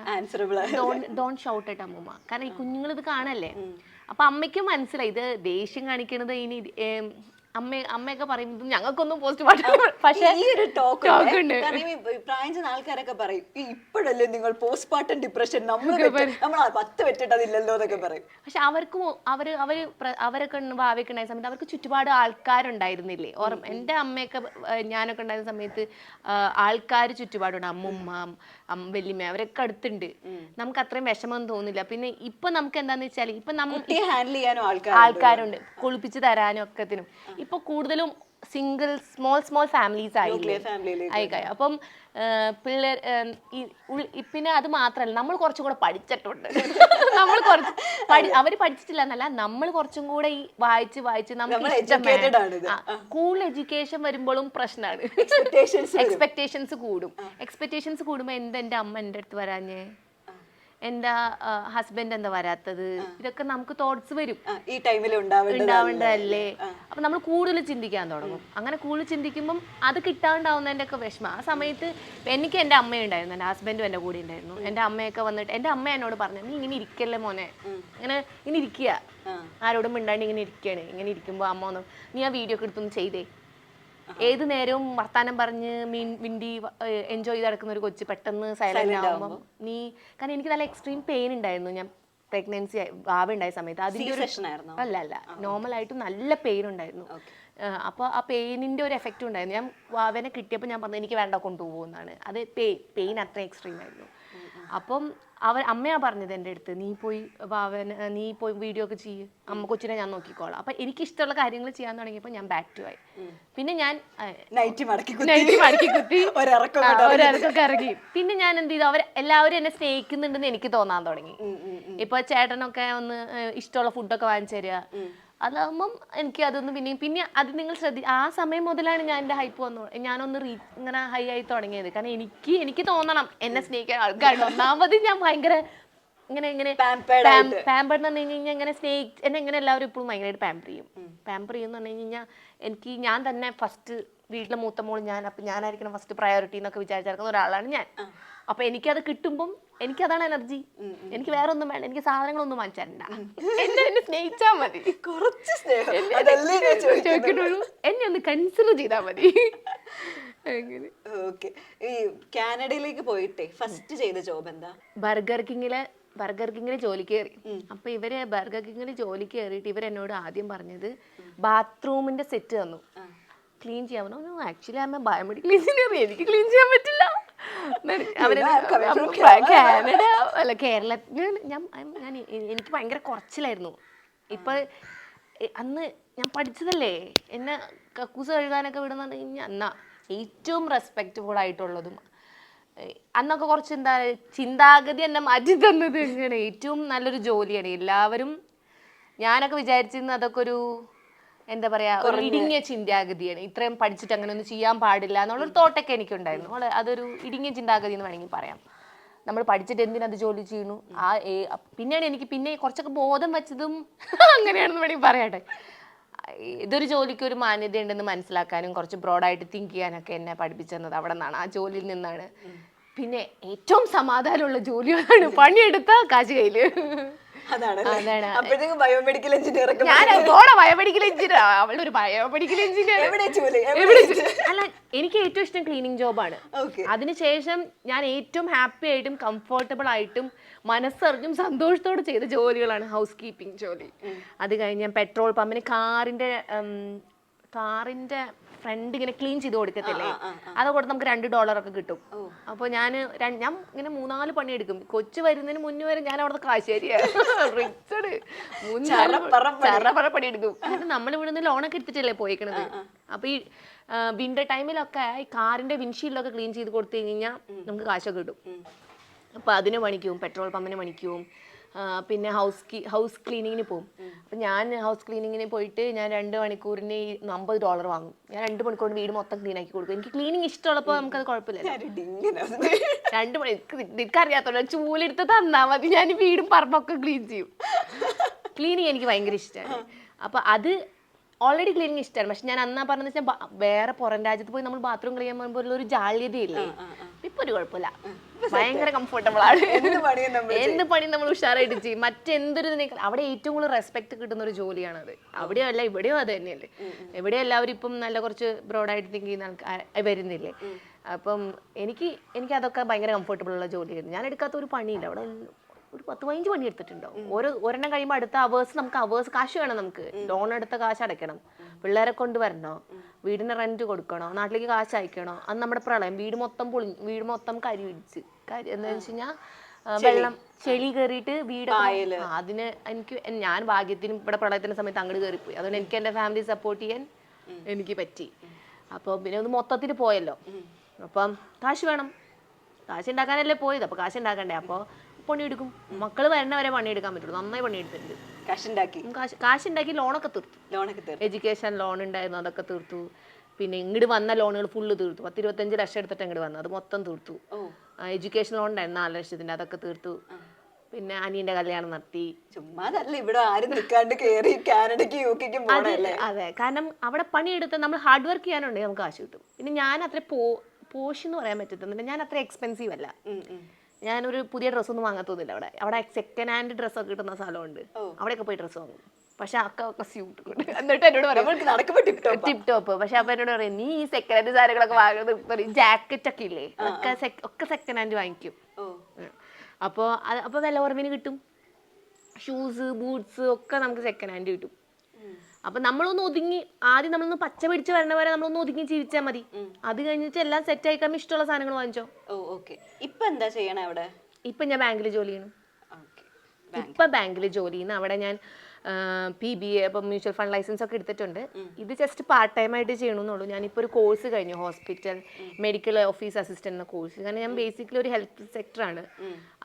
ഡോണ്ട് ഷൗട്ട് അറ്റ് അമ്മുമ്മ. കാരണം ഈ കുഞ്ഞുങ്ങൾ ഇത് കാണല്ലേ. അപ്പൊ അമ്മയ്ക്കും മനസ്സിലായി ഇത് ദേഷ്യം കാണിക്കണത് ഇനി അമ്മയൊക്കെ പറയുന്നത് ഞങ്ങൾക്കൊന്നും പോസ്റ്റ്മോർട്ടം. പക്ഷേ ഈ ഒരു ടോക്ക് ഉണ്ട്. പ്രായം ആൾക്കാരൊക്കെ പറയും ഇപ്പോഴല്ലേ നിങ്ങൾ പോസ്റ്റ്മോർട്ടം ഡിപ്രഷൻ, നമ്മൾ 10 വെച്ചിട്ടതില്ലല്ലോ എന്നൊക്കെ പറയും. പക്ഷെ അവർക്കും അവരൊക്കെ ഭാവിയൊക്കെ ഉണ്ടായ സമയത്ത് അവർക്ക് ചുറ്റുപാട് ആൾക്കാരുണ്ടായിരുന്നില്ലേ. എൻ്റെ അമ്മയൊക്കെ ഞാനൊക്കെ ഉണ്ടായിരുന്ന സമയത്ത് ആൾക്കാർ ചുറ്റുപാടുണ്ട്. അമ്മുമ്മ വല്യമ്മ അവരൊക്കെ അടുത്തുണ്ട്. നമുക്ക് അത്രയും വിഷമമൊന്നും തോന്നില്ല. പിന്നെ ഇപ്പൊ നമുക്ക് എന്താന്ന് വെച്ചാൽ ഇപ്പൊ നമുക്ക് ഹാൻഡിൽ ചെയ്യാനും ആൾക്കാരുണ്ട്, കുളിപ്പിച്ച് തരാനും ഒക്കത്തിനും. ഇപ്പൊ കൂടുതലും സിംഗിൾ സ്മോൾ ഫാമിലീസ് ആയിക്കായി. അപ്പം പിള്ളേർ പിന്നെ അത് മാത്രമല്ല, നമ്മൾ കുറച്ചും കൂടെ പഠിച്ചിട്ടുണ്ട്. നമ്മൾ അവര് പഠിച്ചിട്ടില്ല എന്നല്ല, നമ്മൾ കുറച്ചും കൂടെ ഈ വായിച്ച് നമുക്ക് കൂടുതൽ എഡ്യൂക്കേഷൻ വരുമ്പോഴും പ്രശ്നമാണ്. എക്സ്പെക്ടേഷൻസ് കൂടുമ്പോ എൻ്റെ അമ്മ എൻ്റെ അടുത്ത് വരാഞ്ഞേ, എൻ്റെ ഹസ്ബൻഡ് എന്താ വരാത്തത്, ഇതൊക്കെ നമുക്ക് തോട്ട്സ് വരും. ഈ ടൈമിൽ ഉണ്ടാവേണ്ടതല്ലേ. അപ്പൊ നമ്മൾ കൂടുതൽ ചിന്തിക്കാൻ തുടങ്ങും. അങ്ങനെ കൂടുതൽ ചിന്തിക്കുമ്പം അത് കിട്ടാണ്ടാവുന്നതിൻ്റെ ഒക്കെ വിഷമം. ആ സമയത്ത് എനിക്ക് എൻ്റെ അമ്മയുണ്ടായിരുന്നു, എൻ്റെ ഹസ്ബൻഡും എൻ്റെ കൂടെ ഉണ്ടായിരുന്നു. എൻ്റെ അമ്മയൊക്കെ വന്നിട്ട് എൻ്റെ അമ്മ എന്നോട് പറഞ്ഞു, നീ ഇങ്ങനെ ഇരിക്കല്ലേ മോനെ, ഇങ്ങനെ ഇരിക്കുക, ആരോടും മിണ്ടാണ്ട് ഇങ്ങനെ ഇരിക്കുകയാണ്. ഇങ്ങനെ ഇരിക്കുമ്പോൾ അമ്മ ഒന്ന് നീ ആ വീഡിയോ ഒക്കെ എടുത്തൊന്ന് ചെയ്തേ. ഏത് നേരവും വർത്താനം പറഞ്ഞ് മിണ്ടി എൻജോയ് ചെയ്ത് നടക്കുന്ന ഒരു കൊച്ച് പെട്ടെന്ന് സൈലന്റ് ആവുമ്പം കാരണം എനിക്ക് നല്ല എക്സ്ട്രീം പെയിൻ ഉണ്ടായിരുന്നു. ഞാൻ പ്രഗ്നൻസി ഉണ്ടായ സമയത്ത് അതിന്റെ അല്ല നോർമലായിട്ട് നല്ല പെയിൻ ഉണ്ടായിരുന്നു. അപ്പോൾ ആ പെയിനിന്റെ ഒരു എഫക്റ്റ് ഉണ്ടായിരുന്നു. ഞാൻ വാവനെ കിട്ടിയപ്പോൾ ഞാൻ പറഞ്ഞു എനിക്ക് വേണ്ട കൊണ്ടുപോകുന്നതാണ്. അത് പെയിൻ അത്ര എക്സ്ട്രീം ആയിരുന്നു. അപ്പം അമ്മയാ പറഞ്ഞത് എൻ്റെ അടുത്ത്, നീ പോയി വീഡിയോ ഒക്കെ ചെയ്യ്, കൊച്ചിനെ ഞാൻ നോക്കിക്കോളാം. അപ്പൊ എനിക്ക് ഇഷ്ടമുള്ള കാര്യങ്ങൾ ചെയ്യാൻ തുടങ്ങിയപ്പോൾ ഞാൻ ബാക്ക് ടു ആയി. പിന്നെ ഞാൻ നൈറ്റി മടക്കി കുത്തി ഒരിറക്കൊക്കെ ഇറങ്ങി. പിന്നെ ഞാൻ എന്ത് ചെയ്തു, എല്ലാവരും എന്നെ സ്നേഹിക്കുന്നുണ്ടെന്ന് എനിക്ക് തോന്നാൻ തുടങ്ങി. ഇപ്പൊ ചേട്ടനൊക്കെ ഒന്ന് ഇഷ്ടമുള്ള ഫുഡൊക്കെ വാങ്ങിച്ചു തരിക, അതാകുമ്പം എനിക്ക് അതൊന്ന് പിന്നെ അത് നിങ്ങൾ ആ സമയം മുതലാണ് ഞാൻ എൻ്റെ ഹൈപ്പ് ഞാനൊന്ന് ഇങ്ങനെ ഹൈ ആയി തുടങ്ങിയത്. കാരണം എനിക്ക് തോന്നണം എന്നെ സ്നേഹിക്കാൻ ആൾക്കാരുണ്ട്. ഒന്നാമത് ഞാൻ ഭയങ്കര ഇങ്ങനെ പാമ്പേർഡ് എന്ന് പറഞ്ഞു കഴിഞ്ഞാൽ എന്നെ ഇങ്ങനെ എല്ലാവരും ഇപ്പോഴും ഭയങ്കരമായിട്ട് പാമ്പർ ചെയ്യുമെന്ന് പറഞ്ഞു കഴിഞ്ഞാൽ ഞാൻ തന്നെ ഫസ്റ്റ് വീട്ടിലെ മൂത്ത മോൾ ഞാനായിരിക്കണം ഫസ്റ്റ് പ്രയോറിറ്റി എന്നൊക്കെ വിചാരിച്ചിരിക്കുന്ന ഒരാളാണ് ഞാൻ. അപ്പൊ എനിക്കത് കിട്ടുമ്പം എനിക്കതാണ് എനർജി. എനിക്ക് വേറെ ഒന്നും വേണ്ട, എനിക്ക് സാധനങ്ങളൊന്നും വാങ്ങിച്ചാരണ്ട, എന്നെ സ്നേഹിച്ചാ മതി, കുറച്ച് ചോദിക്കട്ടുള്ളൂ, എന്നെ ഒന്ന് കൺസിഡർ ചെയ്താൽ മതി. ഈ കാനഡയിലേക്ക് പോയിട്ടേ ഫസ്റ്റ് ചെയ്ത ജോബ് എന്താ? ബർഗർ കിങ്ങില് ജോലിക്ക് കയറി. അപ്പൊ ഇവര് ബർഗർ കിങ്ങില് ജോലിക്ക് കയറിയിട്ട് ഇവരെന്നോട് ആദ്യം പറഞ്ഞത് ബാത്റൂമിന്റെ സെറ്റ് തന്നു, ക്ലീൻ ചെയ്യാൻ പറഞ്ഞു. ആക്ച്വലി ആമ ബയോമെഡിക്കൽ എഞ്ചിനീയർ, എനിക്ക് ക്ലീൻ ചെയ്യാൻ പറ്റില്ല. കാനഡ അല്ല കേരളത്തിൽ എനിക്ക് ഭയങ്കര കുറച്ചിലായിരുന്നു. ഇപ്പൊ അന്ന് ഞാൻ പഠിച്ചതല്ലേ, എന്നെ കക്കൂസ് കഴുകാനൊക്കെ വിടുന്ന എന്നാ ഏറ്റവും റെസ്പെക്റ്റബിൾ ആയിട്ടുള്ളതും അന്നൊക്കെ കുറച്ച് ചിന്താഗതി എന്നെ മാറ്റി തന്നത് ഇങ്ങനെ ഏറ്റവും നല്ലൊരു ജോലിയാണ്. എല്ലാവരും ഞാനൊക്കെ വിചാരിച്ചിരുന്നു അതൊക്കെ ഒരു എന്താ പറയാ ഒരു ഇടുങ്ങിയ ചിന്താഗതിയാണ്, ഇത്രയും പഠിച്ചിട്ട് അങ്ങനെ ഒന്നും ചെയ്യാൻ പാടില്ല എന്നുള്ളൊരു തോട്ടൊക്കെ എനിക്കുണ്ടായിരുന്നു. അതൊരു ഇടുങ്ങിയ ചിന്താഗതി എന്ന് വേണമെങ്കിൽ പറയാം. നമ്മൾ പഠിച്ചിട്ട് എന്തിനത് ജോലി ചെയ്യുന്നു പിന്നെയാണ് എനിക്ക് പിന്നെ കുറച്ചൊക്കെ ബോധം വെച്ചതും അങ്ങനെയാണെന്ന് വേണമെങ്കിൽ പറയട്ടെ. ഇതൊരു ജോലിക്ക് ഒരു മാന്യത ഉണ്ടെന്ന് മനസ്സിലാക്കാനും കുറച്ച് ബ്രോഡായിട്ട് തിങ്ക് ചെയ്യാനൊക്കെ എന്നെ പഠിപ്പിച്ചത് അവിടെ നിന്നാണ്, ആ ജോലിയിൽ നിന്നാണ്. പിന്നെ ഏറ്റവും സമാധാനമുള്ള ജോലിയാണ് പണിയെടുത്ത കാശ് കയ്യില്. ബയോമെഡിക്കൽ എഞ്ചിനീയർ ഞാൻ ബയോമെഡിക്കൽ എഞ്ചിനീയർ, അവളുടെ ഒരു ബയോമെഡിക്കൽ എഞ്ചിനീയർ അല്ല. എനിക്ക് ഏറ്റവും ഇഷ്ടം ക്ലീനിങ് ജോബാണ്. അതിനുശേഷം ഞാൻ ഏറ്റവും ഹാപ്പി ആയിട്ടും കംഫർട്ടബിൾ ആയിട്ടും മനസ്സറിഞ്ഞും സന്തോഷത്തോടെ ചെയ്ത ജോലികളാണ് ഹൗസ് കീപ്പിംഗ് ജോലി. അത് കഴിഞ്ഞ് ഞാൻ പെട്രോൾ പമ്പിന് കാറിന്റെ ഫ്രണ്ട് ഇങ്ങനെ ക്ലീൻ ചെയ്ത് കൊടുക്കത്തില്ലേ, അതൊക്കെ നമുക്ക് $2 ഒക്കെ കിട്ടും. അപ്പോൾ ഞാൻ ഇങ്ങനെ 3-4 പണിയെടുക്കും. കൊച്ചു വരുന്നതിന് മുന്നേ വരെ ഞാൻ അവിടുത്തെ കാശേരിയാണ്, പണിയെടുക്കും. എന്നിട്ട് നമ്മൾ ഇവിടുന്ന് ലോണൊക്കെ എടുത്തിട്ടല്ലേ പോയിക്കണത്. അപ്പൊ ഈ വിന്റർ ടൈമിലൊക്കെ ഈ കാറിന്റെ വിൻഷീൽഡൊക്കെ ക്ലീൻ ചെയ്ത് കൊടുത്തു കഴിഞ്ഞാൽ നമുക്ക് കാശൊക്കെ കിട്ടും. അപ്പൊ അതിന് പണിക്കും, പെട്രോൾ പമ്പിന് പണിക്കും, പിന്നെ ഹൗസ് ക്ലീനിങ്ങിന് പോകും. അപ്പം ഞാൻ ഹൗസ് ക്ലീനിങ്ങിന് പോയിട്ട് ഞാൻ 2 മണിക്കൂറിന് $50 വാങ്ങും. ഞാൻ 2 മണിക്കൂർ വീട് മൊത്തം ക്ലീൻ ആക്കി കൊടുക്കും. എനിക്ക് ക്ലീനിങ് ഇഷ്ടമുള്ളപ്പോൾ നമുക്കത് കുഴപ്പമില്ല. 2 മണിക്കൂർ എനിക്കറിയാത്തല്ലോ, ചൂലെടുത്ത് തന്നാൽ മതി, ഞാൻ വീടും പറമ്പൊക്കെ ക്ലീൻ ചെയ്യും. ക്ലീനിങ് എനിക്ക് ഭയങ്കര ഇഷ്ടമാണ്. അപ്പം അത് ഓൾറെഡി ക്ലീനിങ് ഇഷ്ടമാണ്. പക്ഷെ ഞാൻ അന്നാ പറഞ്ഞെന്ന് വെച്ചാൽ വേറെ പുറം രാജ്യത്ത് പോയി നമ്മൾ ബാത്റൂം ക്ലീൻ ചെയ്യുമ്പോൾ ഒരു ജാള്യതയില്ലേ, ഇപ്പൊ ഒരു കുഴപ്പമില്ല, ഭയങ്കര കംഫർട്ടബിൾ ആണ്. എന്ത് പണി നമ്മൾ ഉഷാറായിട്ട് ചെയ്യും. മറ്റെന്തൊരു അവിടെ ഏറ്റവും കൂടുതൽ റെസ്പെക്ട് കിട്ടുന്ന ഒരു ജോലിയാണത്. അവിടെയോ അല്ല ഇവിടെയോ അത് തന്നെയല്ലേ. എവിടെ എല്ലാവരും ഇപ്പം നല്ല കുറച്ച് ബ്രോഡായിട്ട് തിങ്ക് ചെയ്യുന്ന ആൾക്കാർ വരുന്നില്ലേ. അപ്പം എനിക്ക് അതൊക്കെ ഭയങ്കര കംഫർട്ടബിൾ ഉള്ള ജോലിയായിരുന്നു. ഞാൻ എടുക്കാത്ത ഒരു പണിയില്ല. അവിടെ ഒരു 10-15 പണി എടുത്തിട്ടുണ്ടോ. ഒരെണ്ണം കഴിയുമ്പോൾ അടുത്ത നമുക്ക് കാശ് വേണം. നമുക്ക് ലോൺ എടുത്ത കാശ് അടയ്ക്കണം, പിള്ളേരെ കൊണ്ടുവരണോ, വീടിന് റെന്റ് കൊടുക്കണോ, നാട്ടിലേക്ക് കാശ് അയക്കണോ. അന്ന് നമ്മുടെ പ്രളയം, വീട് മൊത്തം കരി പിടിച്ച് എന്താ വെച്ച് കഴിഞ്ഞാൽ വെള്ളം ചെളി കയറിയിട്ട് വീടൊക്കെ. അതിന് ഞാൻ ഭാഗ്യത്തിനും ഇവിടെ പ്രളയത്തിന്റെ സമയത്ത് അങ്ങോട്ട് കയറിപ്പോയി. അതുകൊണ്ട് എനിക്ക് എൻ്റെ ഫാമിലി സപ്പോർട്ട് ചെയ്യാൻ എനിക്ക് പറ്റി. അപ്പോൾ പിന്നെ ഒന്ന് മൊത്തത്തിൽ പോയല്ലോ. അപ്പം കാശ് വേണം, കാശ് ഉണ്ടാക്കാനല്ലേ പോയത്. അപ്പോൾ കാശ് ഉണ്ടാക്കണ്ടേ. അപ്പോൾ പണിയെടുക്കും. മക്കൾ വരണവരെ പണിയെടുക്കാൻ പറ്റുള്ളൂ. നന്നായി പണിയെടുത്തിട്ടുണ്ട്. കാശുണ്ടാക്കി ലോണൊക്കെ തീർത്തു. എഡ്യൂക്കേഷൻ ലോൺ ഉണ്ടായിരുന്നു, അതൊക്കെ തീർത്തു. പിന്നെ ഇങ്ങോട്ട് വന്ന ലോണുകൾ ഫുള്ള് തീർത്തു. 10-25 ലക്ഷം എടുത്തിട്ട് ഇങ്ങോട്ട് വന്നു, അത് മൊത്തം തീർത്തു. എഡ്യൂക്കേഷൻ ലോൺ ഉണ്ടായിരുന്നു 4 ലക്ഷത്തിന്റെ, അതൊക്കെ തീർത്തു. പിന്നെ അനിയന്റെ കല്യാണം നടത്തി. അതെ, കാരണം അവിടെ പണിയെടുത്ത് നമ്മൾ ഹാർഡ് വർക്ക് ചെയ്യാനുണ്ടെങ്കിൽ നമുക്ക് കാശ് കിട്ടും. പിന്നെ ഞാൻ അത്ര പോഷ് എന്ന് പറയാൻ പറ്റുന്നില്ല, ഞാൻ അത്ര എക്സ്പെൻസീവ് അല്ല. ഞാനൊരു പുതിയ ഡ്രസ്സൊന്നും വാങ്ങത്തൊന്നുമില്ല. അവിടെ സെക്കൻഡ് ഹാൻഡ് ഡ്രസ്സൊക്കെ കിട്ടുന്ന സ്ഥലമുണ്ട്, അവിടെയൊക്കെ പോയി ഡ്രസ്സ് വാങ്ങും. പക്ഷെ ഒക്കെ സ്യൂട്ട് കൊണ്ട് എന്നിട്ട് എന്നോട് പറയാം ടിപ് ടോപ്പ്. പക്ഷെ അപ്പൊ എന്നോട് പറയും, നീ ഈ സെക്കൻഡ് ഹാൻഡ് സാധനങ്ങളൊക്കെ വാങ്ങുന്നത്, ജാക്കറ്റ് ഒക്കെ ഇല്ലേ, ഒക്കെ സെക്കൻഡ് ഹാൻഡ് വാങ്ങിക്കും. അപ്പോൾ വില കുറവിന് കിട്ടും. ഷൂസ്, ബൂട്ട്സ് ഒക്കെ നമുക്ക് സെക്കൻഡ് ഹാൻഡ് കിട്ടും. അപ്പൊ നമ്മളൊന്ന് ഒതുങ്ങി, ആദ്യം നമ്മളൊന്ന് പച്ച പിടിച്ച് വരണ വരെ നമ്മളൊന്ന് ഒതുങ്ങി ജീവിച്ചാൽ മതി. അത് കഴിഞ്ഞിട്ട് എല്ലാം സെറ്റ് ആയിക്കാൻ ഇഷ്ടമുള്ള സാധനങ്ങൾ വാങ്ങിച്ചോ. ഇപ്പൊ എന്താ ചെയ്യണേ അവിടെ? ഇപ്പൊ ഞാൻ ബാങ്കിൽ ജോലി ചെയ്യണം. ഇപ്പൊ ബാങ്കിൽ ജോലി ചെയ്യുന്നു. അവിടെ ഞാൻ PBA, അപ്പം മ്യൂച്വൽ ഫണ്ട് ലൈസൻസ് ഒക്കെ എടുത്തിട്ടുണ്ട്. ഇത് ജസ്റ്റ് പാർട്ട് ടൈം ആയിട്ട് ചെയ്യണമെന്നുള്ളൂ. ഞാനിപ്പോൾ ഒരു കോഴ്സ് കഴിഞ്ഞു, ഹോസ്പിറ്റൽ മെഡിക്കൽ ഓഫീസ് അസിസ്റ്റന്റ് എന്ന കോഴ്സ്. കാരണം ഞാൻ ബേസിക്കലി ഒരു ഹെൽത്ത് സെക്ടറാണ്.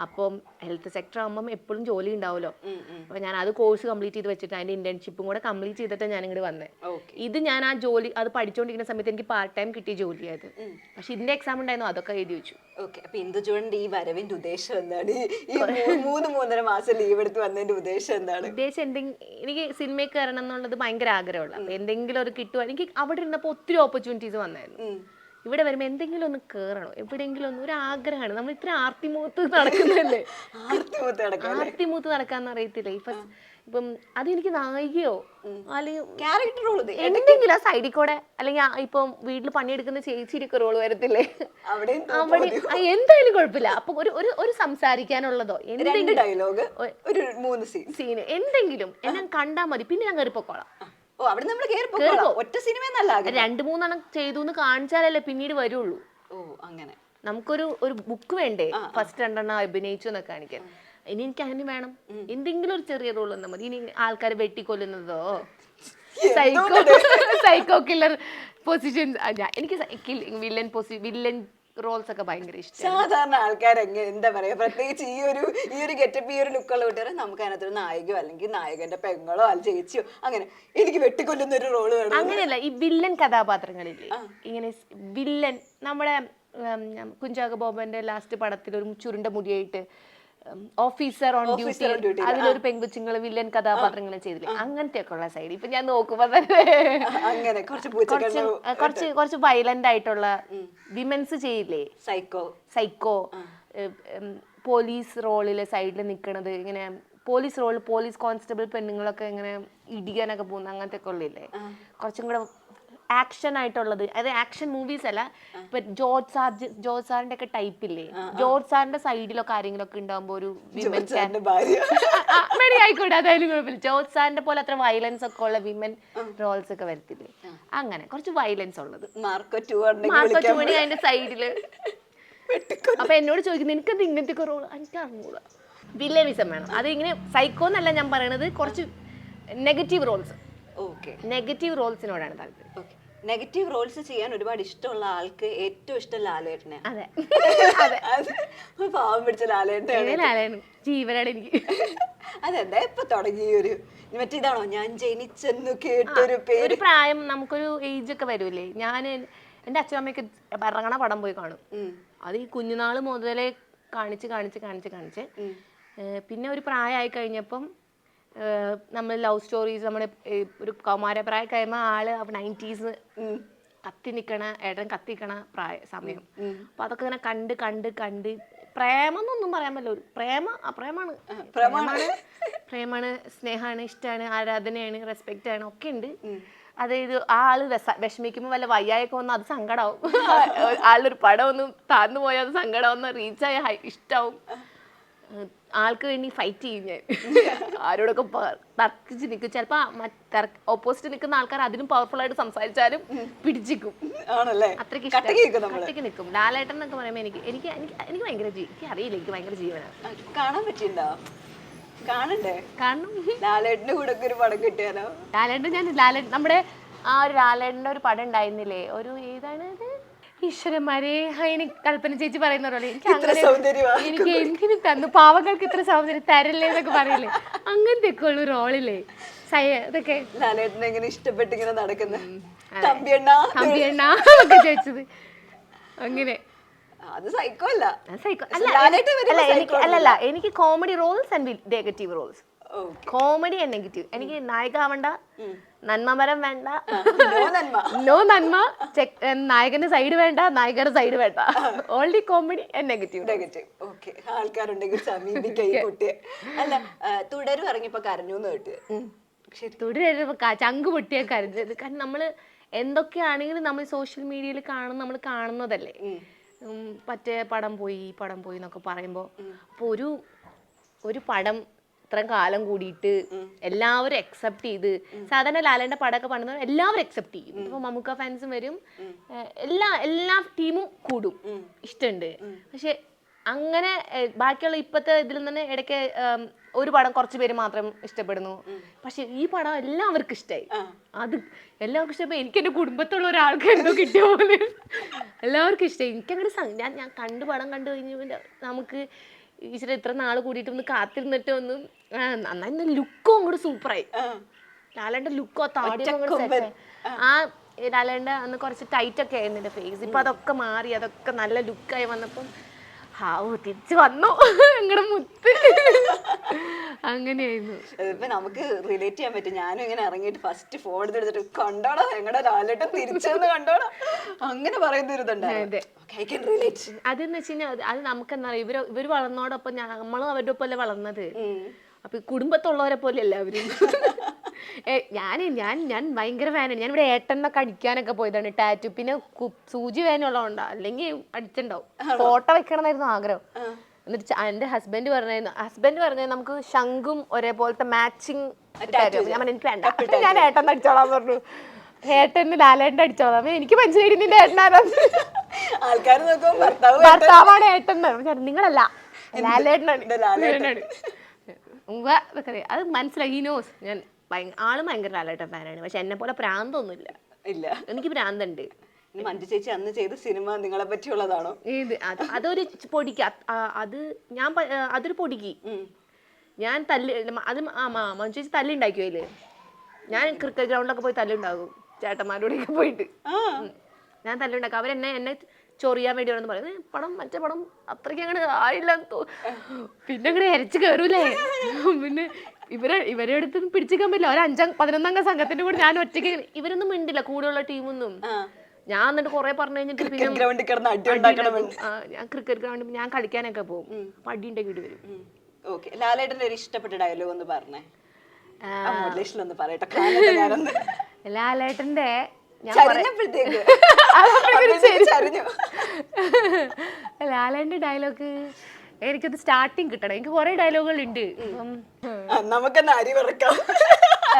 അപ്പം ഹെൽത്ത് സെക്ടർ ആകുമ്പം എപ്പോഴും ജോലി ഉണ്ടാവുമല്ലോ. അപ്പോൾ ഞാൻ അത് കോഴ്സ് കംപ്ലീറ്റ് ചെയ്ത് വെച്ചിട്ട് അതിൻ്റെ ഇന്റേൺഷിപ്പും കൂടെ കംപ്ലീറ്റ് ചെയ്തിട്ട് ഞാൻ ഇങ്ങോട്ട് വന്നേ. ഇത് ഞാൻ ആ ജോലി അത് പഠിച്ചുകൊണ്ടിരിക്കുന്ന സമയത്ത് എനിക്ക് പാർട്ട് ടൈം കിട്ടിയ ജോലിയായത്. പക്ഷെ ഇതിന്റെ എക്സാം ഉണ്ടായിരുന്നു, അതൊക്കെ എഴുതി വെച്ചു. അപ്പൊ ഇന്ദുജുവിന്റെ ഈ വരവിന്റെ ഉദ്ദേശം എന്താണ്? ഈ 3-3.5 മാസം ലീവ് എടുത്ത് വന്നതിന്റെ ഉദ്ദേശം എന്താണ്? എനിക്ക് സിനിമയിൽ കയറണം എന്നുള്ളത് ഭയങ്കര ആഗ്രഹമുള്ള. അപ്പൊ എന്തെങ്കിലും ഒരു കിട്ടുക. എനിക്ക് അവിടെ ഇരുന്നപ്പോൾ ഒത്തിരി ഓപ്പർച്യൂണിറ്റീസ് വന്നായിരുന്നു. ഇവിടെ വരുമ്പോൾ എന്തെങ്കിലും ഒന്ന് കയറണം, എവിടെയെങ്കിലും ഒന്ന്, ഒരു ആഗ്രഹമാണ്. നമ്മൾ ഇത്ര ആർത്തിമൂത്ത് നടക്കുന്നല്ലേ, ആർത്തിമൂത്ത് നടക്കാന്ന് അറിയത്തില്ല. ഇപ്പം അതെനിക്ക് നായികയോ അല്ലെങ്കിൽ എന്തെങ്കിലും ആ സൈഡിൽ കൂടെ, അല്ലെങ്കിൽ ഇപ്പം വീട്ടിൽ പണിയെടുക്കുന്ന ചേച്ചിയൊക്കെ റോള് വരത്തില്ലേ, അവിടെ എന്തായാലും കുഴപ്പമില്ല. അപ്പൊ ഒരു സംസാരിക്കാനുള്ളതോ സീന് എന്തെങ്കിലും എന്നെ കണ്ടാ മതി, പിന്നെ ഞാൻ കയറിപ്പോക്കോളാം. 2-3 ചെയ്തു എന്ന് കാണിച്ചാലല്ലേ പിന്നീട് വരുള്ളൂ. അങ്ങനെ നമുക്കൊരു ബുക്ക് വേണ്ടേ ഫസ്റ്റ് 2 അഭിനയിച്ചു എന്നൊക്കെ കാണിക്കാൻ. ഇനി എനിക്ക് അങ്ങനെ വേണം, എന്തെങ്കിലും ഒരു ചെറിയ റോൾ വന്നാൽ മതി. ഇനി ആൾക്കാരെ വെട്ടിക്കൊല്ലുന്നതോ, സൈക്കോ കില്ലർ പൊസിഷൻ, എനിക്ക് വില്ലൻ റോൾസ് ഒക്കെ ഭയങ്കര ഇഷ്ടം. സാധാരണ ആൾക്കാർ എന്താ പറയാ, പ്രത്യേകിച്ച് ഈ ഒരു ഗെറ്റപ്പ്, ഈ ഒരു ലുക്കുള്ള കൂട്ടുകാരെ നമുക്ക് അതിനകത്തൊരു നായികയോ അല്ലെങ്കിൽ നായകന്റെ പെങ്ങളോ അല്ലെങ്കിൽ ചേച്ചിയോ അങ്ങനെ എനിക്ക് വെട്ടിക്കൊല്ലുന്ന ഒരു റോള് വേണം. അങ്ങനെയല്ല, ഈ വില്ലൻ കഥാപാത്രങ്ങളില്ലേ, ഇങ്ങനെ വില്ലൻ, നമ്മുടെ കുഞ്ചാക്കോ ബോബന്റെ ലാസ്റ്റ് പടത്തിൽ ഒരു ചുരുണ്ട മുടിയായിട്ട് ഓഫീസർ ഓൺ ഡ്യൂട്ടി, അതിലൊരു പെൺകുച്ചുങ്ങള് വില്ലൻ കഥാപാത്രങ്ങൾ ചെയ്തില്ലേ, അങ്ങനത്തെ ഒക്കെ ഉള്ള സൈഡ് ഇപ്പൊ ഞാൻ നോക്കുമ്പോ തന്നെ അങ്ങനെ കുറച്ച് വയലന്റ് ആയിട്ടുള്ള വിമൻസ് ചെയ്യില്ലേ, സൈക്കോ പോലീസ് റോളില് സൈഡിൽ നിൽക്കണത്, ഇങ്ങനെ പോലീസ് കോൺസ്റ്റബിൾ പെണ്ണുങ്ങളൊക്കെ ഇങ്ങനെ ഇടിക്കാനൊക്കെ പോകുന്ന അങ്ങനത്തെ ഒക്കെ ഉള്ളില്ലേ, കുറച്ചും കൂടെ ആക്ഷൻ ആയിട്ടുള്ളത്. അത് ആക്ഷൻ മൂവീസ് അല്ല, ഇപ്പൊ ജോർജ് സാറിന്റെ ഒക്കെ ടൈപ്പ് ഇല്ലേ, ജോർജ് സാറിന്റെ സൈഡിലൊക്കെ ആരെങ്കിലും ഒക്കെ ഉണ്ടാകുമ്പോ ഒരു വിമൻ ആയിക്കോട്ടെ, അതായാലും കുഴപ്പമില്ല. ജോർജ് സാറിന്റെ പോലെ അത്ര വയലൻസ് ഒക്കെ ഉള്ള വിമൻ റോൾസ് ഒക്കെ വരത്തില്ലേ, അങ്ങനെ കുറച്ച് വയലൻസ് ഉള്ളത്. മാർക്കോ 2 അതിന്റെ സൈഡില്. അപ്പൊ എന്നോട് ചോദിക്കുന്നത് എനിക്കത് ഇങ്ങനത്തെ റോൾ എനിക്ക് അറിഞ്ഞൂടാ. വില്ലനിസം വേണം. അത് ഇങ്ങനെ സൈക്കോ എന്നല്ല ഞാൻ പറയണത്, കുറച്ച് നെഗറ്റീവ് റോൾസിനോടാണ് താല്പര്യം. നെഗറ്റീവ് റോൾസ് ചെയ്യാൻ ഒരുപാട് ഇഷ്ടമുള്ള ആൾക്ക് ഏറ്റവും ഇഷ്ടം ലാലേട്ടനെ. അതെ, പാവം പിടിച്ച ലാലേട്ടൻ ജീവനാണ് എനിക്ക്. അതെന്താ ഇപ്പൊ തുടങ്ങി ഒരു മറ്റേതാണോ ഞാൻ ജനിച്ചെന്നു കേട്ടൊരു പേര്? ഒരു പ്രായം, നമുക്കൊരു ഏജ് ഒക്കെ വരൂലേ. ഞാൻ എൻ്റെ അച്ഛനമ്മയൊക്കെ ഇറങ്ങണ പടം പോയി കാണും. അത് ഈ കുഞ്ഞുനാള് മുതലേ കാണിച്ച് പിന്നെ ഒരു പ്രായമായി കഴിഞ്ഞപ്പം നമ്മൾ ലവ് സ്റ്റോറീസ്, നമ്മുടെ ഒരു കൗമാരപ്രായം കഴിയുമ്പോൾ ആള് 90s കത്തി നിൽക്കണ സമയം. അപ്പൊ അതൊക്കെ ഇങ്ങനെ കണ്ട് പ്രേമം എന്നൊന്നും പറയാൻ പറ്റില്ല. പ്രേമാണ്, സ്നേഹമാണ്, ഇഷ്ടമാണ്, ആരാധനയാണ്, റെസ്പെക്റ്റ് ആണ്, ഒക്കെ ഉണ്ട്. അതായത് ആ ആള് വിഷമിക്കുമ്പോൾ വല്ല വയ്യായൊക്കെ വന്നാൽ അത് സങ്കടമാവും. ആളൊരു പടം ഒന്നും താന്നു പോയാൽ അത് സങ്കടമാവുന്ന, റീച്ചായ ഇഷ്ടാവും. ആൾക്ക് വേണ്ടി ഫൈറ്റ് ചെയ്യും ഞാൻ. ആരോടൊക്കെ തർക്കിച്ച് നിൽക്കും. ചിലപ്പോ ഓപ്പോസിറ്റ് നിൽക്കുന്ന ആൾക്കാർ അതിനും പവർഫുൾ ആയിട്ട് സംസാരിച്ചാലും പിടിച്ചിരിക്കും. അത്രയ്ക്ക് കട്ടയ്ക്ക് നിൽക്കും. ലാലേട്ടൻ എന്നൊക്കെ പറയുമ്പോൾ എനിക്ക് ഭയങ്കര അറിയില്ല, എനിക്ക് ഭയങ്കര ജീവനാണ്. കാണാൻ പറ്റിയിട്ടുണ്ടോ? കാണണം. ലാലേട്ടന്റെ കൂടെ ഒരു പടം കിട്ടിയാലോ? ലാലേട്ടൻ നമ്മുടെ ആ ഒരു ലാലേട്ടന്റെ ഒരു പടം ഉണ്ടായിരുന്നില്ലേ, ഒരു ഏതാണ് ഈശ്വരന്മാരെ, എനിക്ക് കൽപ്പന ചേച്ചി പറയുന്ന പോലെ എനിക്ക് എന്തിനു തന്നു, പാവങ്ങൾക്ക് ഇത്ര സൗന്ദര്യം തരല്ലേ എന്നൊക്കെ പറയില്ലേ, അങ്ങനത്തെ ഒക്കെ ഉള്ള റോളില്ലേ ഇതൊക്കെ. ലാലേട്ടനെ എങ്ങനെ ഇഷ്ടപ്പെട്ടിങ്ങനെ നടക്കുന്നത് തമ്പിയണ്ണ ഒക്കെ ചോദിച്ചത് അങ്ങനെ. അല്ലല്ല, എനിക്ക് comedy roles and negative roles. Comedy and negative. എനിക്ക് നായിക ആവണ്ട, നന്മമരം വേണ്ട, നോ നന്മ, നായകന്റെ സൈഡ് വേണ്ട, നായികയുടെ സൈഡ് വേണ്ട, ഓൺലി കോമഡി ആൻഡ് നെഗറ്റീവ്. ആൾക്കാരുണ്ടെങ്കിൽ സമീപിക്കുക കുട്ടിയെ. അല്ല, തുടരും ഇറങ്ങിയപ്പോ കരഞ്ഞൂന്ന് കേട്ട്. തുടരും ചങ്ക് പൊട്ടിയാ കരഞ്ഞത്. കാരണം നമ്മള് എന്തൊക്കെയാണെങ്കിലും നമ്മൾ സോഷ്യൽ മീഡിയയിൽ നമ്മൾ കാണുന്നതല്ലേ. മറ്റേ പടം പോയി എന്നൊക്കെ പറയുമ്പോ, അപ്പൊ ഒരു പടം ഇത്രയും കാലം കൂടിയിട്ട് എല്ലാവരും അക്സെപ്റ്റ് ചെയ്ത്, സാധാരണ ലാലേട്ടന്റെ പടമൊക്കെ പണിത് എല്ലാവരും അക്സെപ്റ്റ് ചെയ്യും. ഇപ്പൊ മമ്മൂക്ക ഫാൻസും വരും, എല്ലാ ടീമും കൂടും, ഇഷ്ടമുണ്ട്. പക്ഷെ അങ്ങനെ ബാക്കിയുള്ള ഇപ്പത്തെ ഇതിൽ തന്നെ ഇടയ്ക്ക് ഒരു പടം കുറച്ച് പേര് മാത്രം ഇഷ്ടപ്പെടുന്നു. പക്ഷെ ഈ പടം എല്ലാവർക്കും ഇഷ്ടമായി. അത് എല്ലാവർക്കും ഇഷ്ടമായി. എനിക്ക് എൻ്റെ കുടുംബത്തുള്ള ഒരാൾക്ക് എന്തോ കിട്ടിയ പോലെ എല്ലാവർക്കും ഇഷ്ടമായി. എനിക്കങ്ങനെ ഞാൻ പടം കണ്ടു കഴിഞ്ഞ നമുക്ക് ഈശ്വര ഇത്ര നാള് കൂടിയിട്ട് ഒന്ന് കാത്തിരുന്നിട്ട് ഒന്ന് നന്നായി ലുക്കും അങ്ങോട്ട് സൂപ്പറായി. ലാലേട്ടന്റെ ലുക്കോ താടിയൊക്കെ അങ്ങോട്ട് സെറ്റ്. ആ ലാലേട്ടന്റെ അന്ന് കുറച്ച് ടൈറ്റ് ഒക്കെ ആയിരുന്നു എൻ്റെ ഫേസ്. ഇപ്പൊ അതൊക്കെ മാറി, അതൊക്കെ നല്ല ലുക്കായി വന്നപ്പം തിരിച്ചു വന്നു ഞങ്ങളുടെ മുത്ത്. അങ്ങനെയായിരുന്നു. ഇപ്പൊ നമുക്ക് റിലേറ്റ് ചെയ്യാൻ പറ്റും. ഞാനും ഇങ്ങനെ ഇറങ്ങിയിട്ട് ഫസ്റ്റ് ഫോൺ എടുത്തിട്ട് കണ്ടോടാ ഞങ്ങളുടെ ലാലേട്ടൻ തിരിച്ചെന്ന് കണ്ടോടാ അങ്ങനെ പറയുന്ന ഒരു ഇതുണ്ടായിരുന്നു. അതെന്ന് വെച്ച് കഴിഞ്ഞാൽ അത് നമുക്കെന്താ പറയുക, ഇവര് വളർന്നോടൊപ്പം നമ്മളും അവരുടെ ഒപ്പം അല്ലേ വളർന്നത്. അപ്പൊ കുടുംബത്തുള്ളവരെ പോലെ എല്ലാവരും. ഞാൻ ഭയങ്കര ഫാനാണ്. ഞാൻ ഇവിടെ ഏട്ടനൊക്കെ അടിക്കാനൊക്കെ പോയതാണ് ടാറ്റു. പിന്നെ സൂചി വേനുള്ളതുകൊണ്ടാ, അല്ലെങ്കിൽ അടിച്ചിട്ടുണ്ടാവും. ഫോട്ടോ വെക്കണമെന്നായിരുന്നു ആഗ്രഹം. എന്നിട്ട് എൻ്റെ ഹസ്ബൻഡ് പറഞ്ഞായിരുന്നു നമുക്ക് ശംഖും ഒരേപോലത്തെ മാച്ചിങ്. ഞാൻ എനിക്ക് വേണ്ട, ഞാൻ ഏട്ടൻ അടിച്ചോളാന്ന് പറഞ്ഞു. ഏട്ടന് ലാലേട്ടൻ അടിച്ചോളാം. എനിക്ക് മനസ്സിലായി നിന്റെ ഏട്ടനാരാണ്. ഭർത്താവാണ് ഏട്ടൻ. നിങ്ങളല്ല, ലാലേട്ടനാണ്. അത് മനസ്സിലായി. He knows. ഞാൻ ആള് ഭയങ്കര ലാലേട്ടൻ ഫാനാണ്. പക്ഷെ എന്നെ പോലെ പ്രാന്തൊന്നുമില്ല. എനിക്ക് പ്രാന്തുണ്ട്. ഈ മഞ്ജു ചേച്ചി അന്ന് ചെയ്ത സിനിമ നിങ്ങളെ പറ്റിയുള്ളതാണോ? അതൊരു പൊടിക്ക് അത് ഞാൻ അതൊരു പൊടിക്ക് ഞാൻ തല്ല് അത് മഞ്ജു ചേച്ചി തല്ലുണ്ടാക്കിയോയില്ലേ, ഞാൻ ക്രിക്കറ്റ് ഗ്രൗണ്ടിലൊക്കെ പോയി തല്ലുണ്ടാകും ചേട്ടന്മാരോടൊക്കെ പോയിട്ട്. ഞാൻ തല്ലുണ്ടാക്കും. അവരെന്നെ ചൊറിയാൻ വേണ്ടി വരെന്ന് പറയുന്നത് മറ്റേ പടം അത്രയ്ക്ക് അങ്ങനെ ആയില്ല. പിന്നെ അങ്ങനെ അരച്ച് കയറൂലേ. പിന്നെ ഇവരെ അടുത്ത് പിടിച്ചിക്കാൻ പറ്റില്ല. ഒരു 11 സംഘത്തിന്റെ കൂടെ ഞാൻ ഒറ്റയ്ക്ക്. ഇവരൊന്നും മിണ്ടില്ല കൂടെയുള്ള ടീമൊന്നും. ഞാൻ എന്നിട്ട് കുറെ പറഞ്ഞു കഴിഞ്ഞിട്ട് പിന്നെ ഞാൻ ക്രിക്കറ്റ് ഗ്രൗണ്ടിൽ ഞാൻ കളിക്കാനൊക്കെ പോകും. അപ്പൊ അടി ഉണ്ടാക്കിയിട്ട് വരും. ലാലേട്ടന്റെ ഒരു ഇഷ്ടപ്പെട്ട ഡയലോഗ് ഒന്ന് പറഞ്ഞേ. ലാലേട്ടന്റെ ലാലേട്ടന്റെ ഡയലോഗ് എനിക്കത് സ്റ്റാർട്ടിങ് കിട്ടണം. എനിക്ക് കുറെ ഡയലോഗുകൾ ഉണ്ട്. നമുക്കെന്നാ അരി വറക്കാം.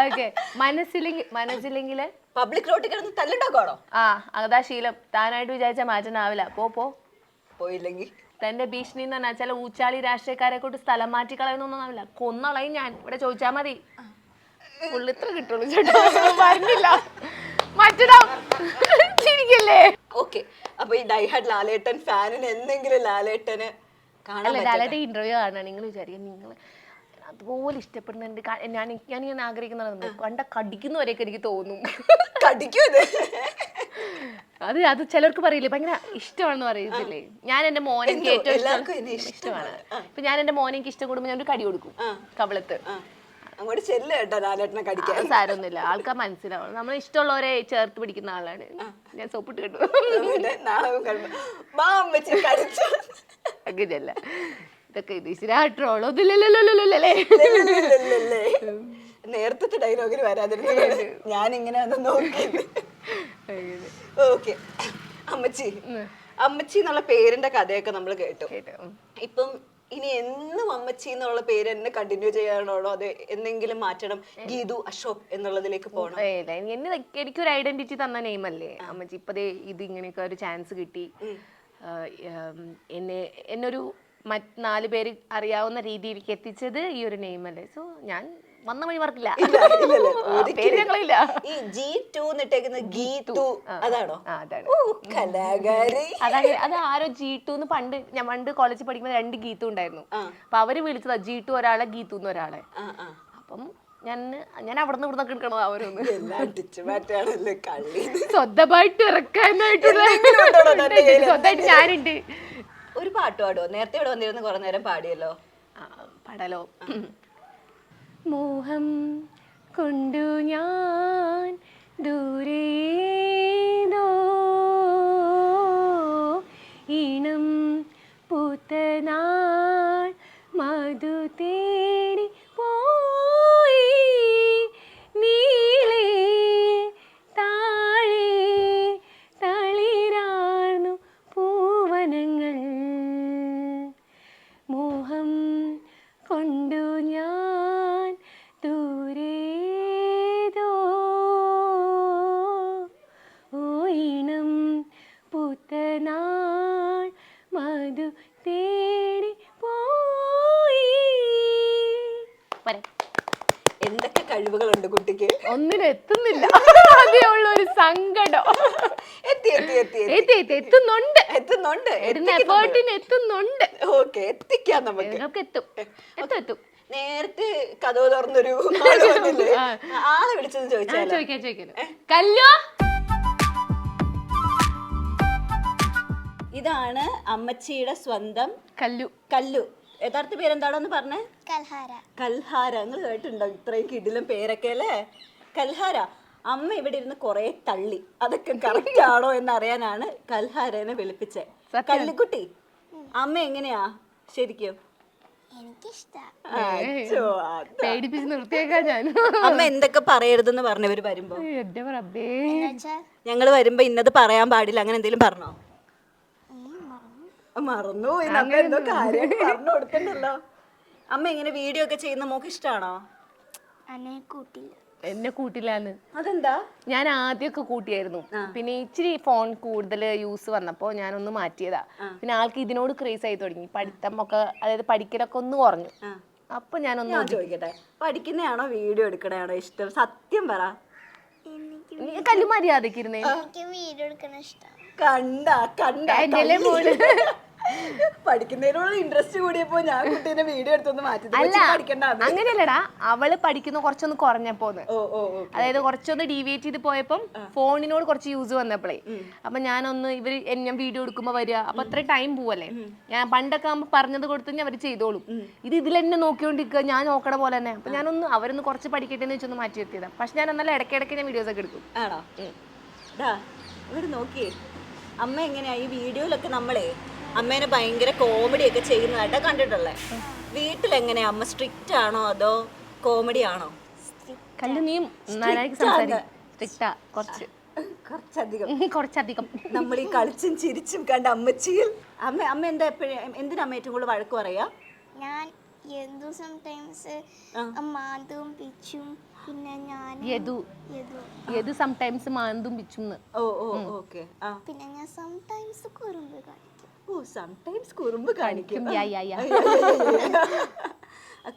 ഓക്കെ, മനസ്സിലെങ്കില് പബ്ലിക് റോട്ടിൽ കിടന്ന് തല്ലുണ്ടാക്കണോ? അതാ ശീലം. താനായിട്ട് വിചാരിച്ചാൽ മാറ്റാനാവില്ല. പോയില്ലെങ്കിൽ തന്റെ ഭീഷണി എന്ന് പറഞ്ഞാൽ ചില ഊച്ചാളി രാഷ്ട്രീയക്കാരെ കൊണ്ട് സ്ഥലം മാറ്റി കളയുന്നൊന്നും ആവില്ല. കൊന്നളയും ഞാൻ. ഇവിടെ ചോദിച്ചാൽ മതി. ഇത്ര കിട്ടുള്ളൂ ചേട്ടാ. പറഞ്ഞില്ല മറ്റേ. ഓക്കെ, അപ്പൊ ഈ ഡൈഹാർഡ് ലാലേട്ടൻ ഫാനിന് എന്തെങ്കിലും ലാലേട്ടന് ലാലേട്ടൻ ഇന്റർവ്യൂ കാണാൻ നിങ്ങൾ വിചാരിക്കും നിങ്ങൾ അതുപോലെ ഇഷ്ടപ്പെടുന്നുണ്ട്. ഞാൻ ആഗ്രഹിക്കുന്നത് കണ്ട കടിക്കുന്നവരെയൊക്കെ എനിക്ക് തോന്നും. അത് ചിലർക്ക് പറയില്ലേ ഭയങ്കര ഇഷ്ടമാണെന്ന് പറയത്തില്ലേ. ഞാൻ എന്റെ മോനെ എനിക്ക് ഏറ്റവും ഇഷ്ടമാണ്. ഇപ്പൊ ഞാൻ എന്റെ മോനെ എനിക്ക് ഇഷ്ടം കൂടുമ്പോ ഞാൻ ഒരു കടി കൊടുക്കും കവിളത്ത്. സാരമൊന്നുമില്ല, ആൾക്കാർ മനസ്സിലാവും. നമ്മൾ ഇഷ്ടമുള്ളവരെ ചേർത്ത് പിടിക്കുന്ന ആളാണ് ഞാൻ. സോപ്പിട്ട് കേട്ടു അങ്ങനെയല്ല. ഇതൊക്കെ ട്രോളൊന്നുമില്ലല്ലേ. നേരത്തെ ഡയലോഗിൽ വരാതിരുന്നു ഞാൻ ഇങ്ങനെ നോക്കിയത്. ഓക്കെ, അമ്മച്ചി എന്നുള്ള പേരിന്റെ കഥയൊക്കെ നമ്മൾ കേട്ടു. ഇപ്പം ഇനി എന്നും അമ്മച്ചി എന്നുള്ള പേര് തന്നെ കണ്ടിന്യൂ ചെയ്യാനാണോ, അത് എന്തെങ്കിലും മാറ്റണം, ഗീതു അശോക് എന്നുള്ളതിലേക്ക് പോകണം? എനിക്കൊരു ഐഡന്റിറ്റി തന്ന നെയിമല്ലേ അമ്മച്ചി. ഇപ്പതേ ഇത് ഇങ്ങനെയൊക്കെ ഒരു ചാൻസ് കിട്ടി. എന്നൊരു 4 പേര് അറിയാവുന്ന രീതിയിലേക്ക് എത്തിച്ചത് ഈ ഒരു നെയിമല്ലേ. സോ ഞാൻ വന്ന വഴി മറക്കില്ല. ഈ G2 എന്നിട്ടേക്കുന്ന ഗീതു അതാണോ? അത് ആരോ G2 പണ്ട് കോളേജിൽ പഠിക്കുമ്പോൾ 2 ഗീതു ഉണ്ടായിരുന്നു. അപ്പൊ അവര് വിളിച്ചതാ G2 ഒരാളെ, ഗീതു ഒരാളെ. അപ്പം ഞാൻ അവിടെ നിന്ന് ഇവിടുന്ന് എടുക്കണത് അവരൊന്ന് സ്വന്തമായിട്ട് ഇറക്കാനായിട്ടുള്ള സ്വന്തമായിട്ട് ഞാനുണ്ട്. ഒരു പാട്ട് പാടുവോ? നേരത്തെ ഇവിടെ വന്നിരുന്ന് കുറെ നേരം പാടിയല്ലോ. പാടാലോ. മോഹം കൊണ്ടു ഞാൻ ദൂരേതോ ഈണം പൂത്തനാൾ മധു തേടി പോയി നീളേ താഴെ തളിരാർന്നു പൂവനങ്ങൾ. മോഹം കൊണ്ടു ഞാൻ ദൂരേതോ ഓയിണം പുത്തനാൾ മധു തേടി പോയി. എന്തൊക്കെ കഴിവുകളുണ്ട് കുട്ടിക്ക്. ഒന്നിനും എത്തുന്നില്ല. അതേ ഉള്ള ഒരു സങ്കടം. എത്തുന്നുണ്ട്. ഓക്കെ, എത്തിക്കാം നമുക്ക്. എത്തും. നേരത്തെ കഥ തുറന്നൊരു ആളെ വിളിച്ചെന്ന് ചോദിച്ചാൽ കല്ലോ. ഇതാണ് അമ്മച്ചിയുടെ സ്വന്തം കല്ലു. യഥാർത്ഥ പേരെന്താണെന്ന് പറഞ്ഞേ? കൽഹാര. നിങ്ങൾ കേട്ടിട്ടുണ്ടോ ഇത്രയും കിടിലം പേരൊക്കെ അല്ലേ? കൽഹാര. അമ്മ ഇവിടെ ഇരുന്ന് കൊറേ തള്ളി. അതൊക്കെ കറക്റ്റ് ആണോ എന്നറിയാനാണ് കൽഹാരനെ വിളിപ്പിച്ചത്. കല്ലിക്കുട്ടി, അമ്മ എങ്ങനെയാ ശരിക്കും? അമ്മ എന്തൊക്കെ പറയരുതെന്ന് പറഞ്ഞവര് വരുമ്പോ? ഞങ്ങള് വരുമ്പോ ഇന്നത് പറയാൻ പാടില്ല അങ്ങനെ എന്തെങ്കിലും പറഞ്ഞോ? മറന്നു എന്തോ കാര്യം പറഞ്ഞു കൊടുക്കണ്ടല്ലോ. അമ്മ ഇങ്ങനെ വീഡിയോ ഒക്കെ ചെയ്യുന്ന മോക്ക് ഇഷ്ടാണോ? എന്നെ കൂട്ടില്ലാന്ന്. അതെന്താ? ഞാൻ ആദ്യമൊക്കെ കൂട്ടിയായിരുന്നു. പിന്നെ ഇച്ചിരി ഫോൺ കൂടുതൽ യൂസ് വന്നപ്പോ ഞാനൊന്ന് മാറ്റിയതാ. പിന്നെ ആൾക്ക് ഇതിനോട് ക്രേസ് ആയി തുടങ്ങി. പഠിത്തം ഒക്കെ, അതായത് പഠിക്കലൊക്കെ ഒന്ന് കുറഞ്ഞു. അപ്പൊ ഞാനൊന്ന് ചോദിക്കട്ടെ, പഠിക്കുന്നതാണോ വീഡിയോ എടുക്കണയാണോ ഇഷ്ടം? സത്യം പറ. എനിക്ക് നീ കല്ലു മര്യാദക്ക് ഇരുന്നേ. എനിക്ക് വീഡിയോ എടുക്കണ ഇഷ്ടം. കണ്ട എന്റെ മോള് പഠിക്കുന്നതിനോട് ഇൻട്രസ്റ്റ് കൂടിയപ്പോ ഞാൻ കുട്ടീനെ വീഡിയോ എടുത്തൊന്ന് മാറ്റി അല്ല അങ്ങനെയല്ലടാ, അവള് പഠിക്കുന്ന കുറച്ചൊന്ന് കുറഞ്ഞപ്പോന്ന്. അതായത് കുറച്ചൊന്ന് ഡീവിയേറ്റ് ചെയ്ത് പോയപ്പം ഫോണിനോട് കുറച്ച് യൂസ് വന്നപ്പോഴേ അപ്പൊ ഞാനൊന്ന് ഞാൻ വീഡിയോ എടുക്കുമ്പോ വരിക, അപ്പൊ അത്ര ടൈം പോവല്ലേ. ഞാൻ പണ്ടൊക്കെ ആകുമ്പോ പറഞ്ഞത് കൊടുത്തു ഞാൻ അവര് ചെയ്തോളും. ഇതിൽ തന്നെ നോക്കിക്കൊണ്ടിരിക്കുക, ഞാൻ നോക്കണ പോലെ തന്നെ. അപ്പൊ ഞാനൊന്ന് അവരൊന്ന് കുറച്ച് പഠിക്കട്ടെ എന്ന് വെച്ചൊന്ന് മാറ്റി നിർത്തിയതാ. പക്ഷെ ഞാൻ എന്നാലും ഇടയ്ക്കിടയ്ക്ക് ഞാൻ വീഡിയോസ് ഒക്കെ എടുക്കും. ആണോ? ഇവിടെ നോക്കിയേ അമ്മ എങ്ങനെയാ ഈ വീഡിയോയിലൊക്കെ നമ്മളെ അമ്മേനെ ഭയങ്കര കോമഡി ഒക്കെ ചെയ്യുന്നതായിട്ടാ കണ്ടിട്ടുള്ളേ. വീട്ടിലെങ്ങനെയാ അമ്മ സ്ട്രിക്റ്റ് ആണോ അതോ കോമഡി ആണോ? കല്ലു നീയും സ്ട്രിക്റ്റാ കുറച്ചധികം. നമ്മൾ ഈ കളിച്ചും ചിരിച്ചും കണ്ട അമ്മച്ചിയിൽ അമ്മ എന്താ എപ്പോഴും എന്തിനാ അമ്മ ഏറ്റവും കൂടുതൽ വഴക്ക് പറയാ? ഞാൻ യദു സംടൈംസ് മാന്തും പിച്ചും, പിന്നെ ഞാൻ യദു സംടൈംസ് മാന്തും പിച്ചും. പിന്നെ ഞാൻ സംടൈംസ് കുറുമ്പ് കാണിക്കും. സംടൈംസ് കുറുമ്പ് കാണിക്കും.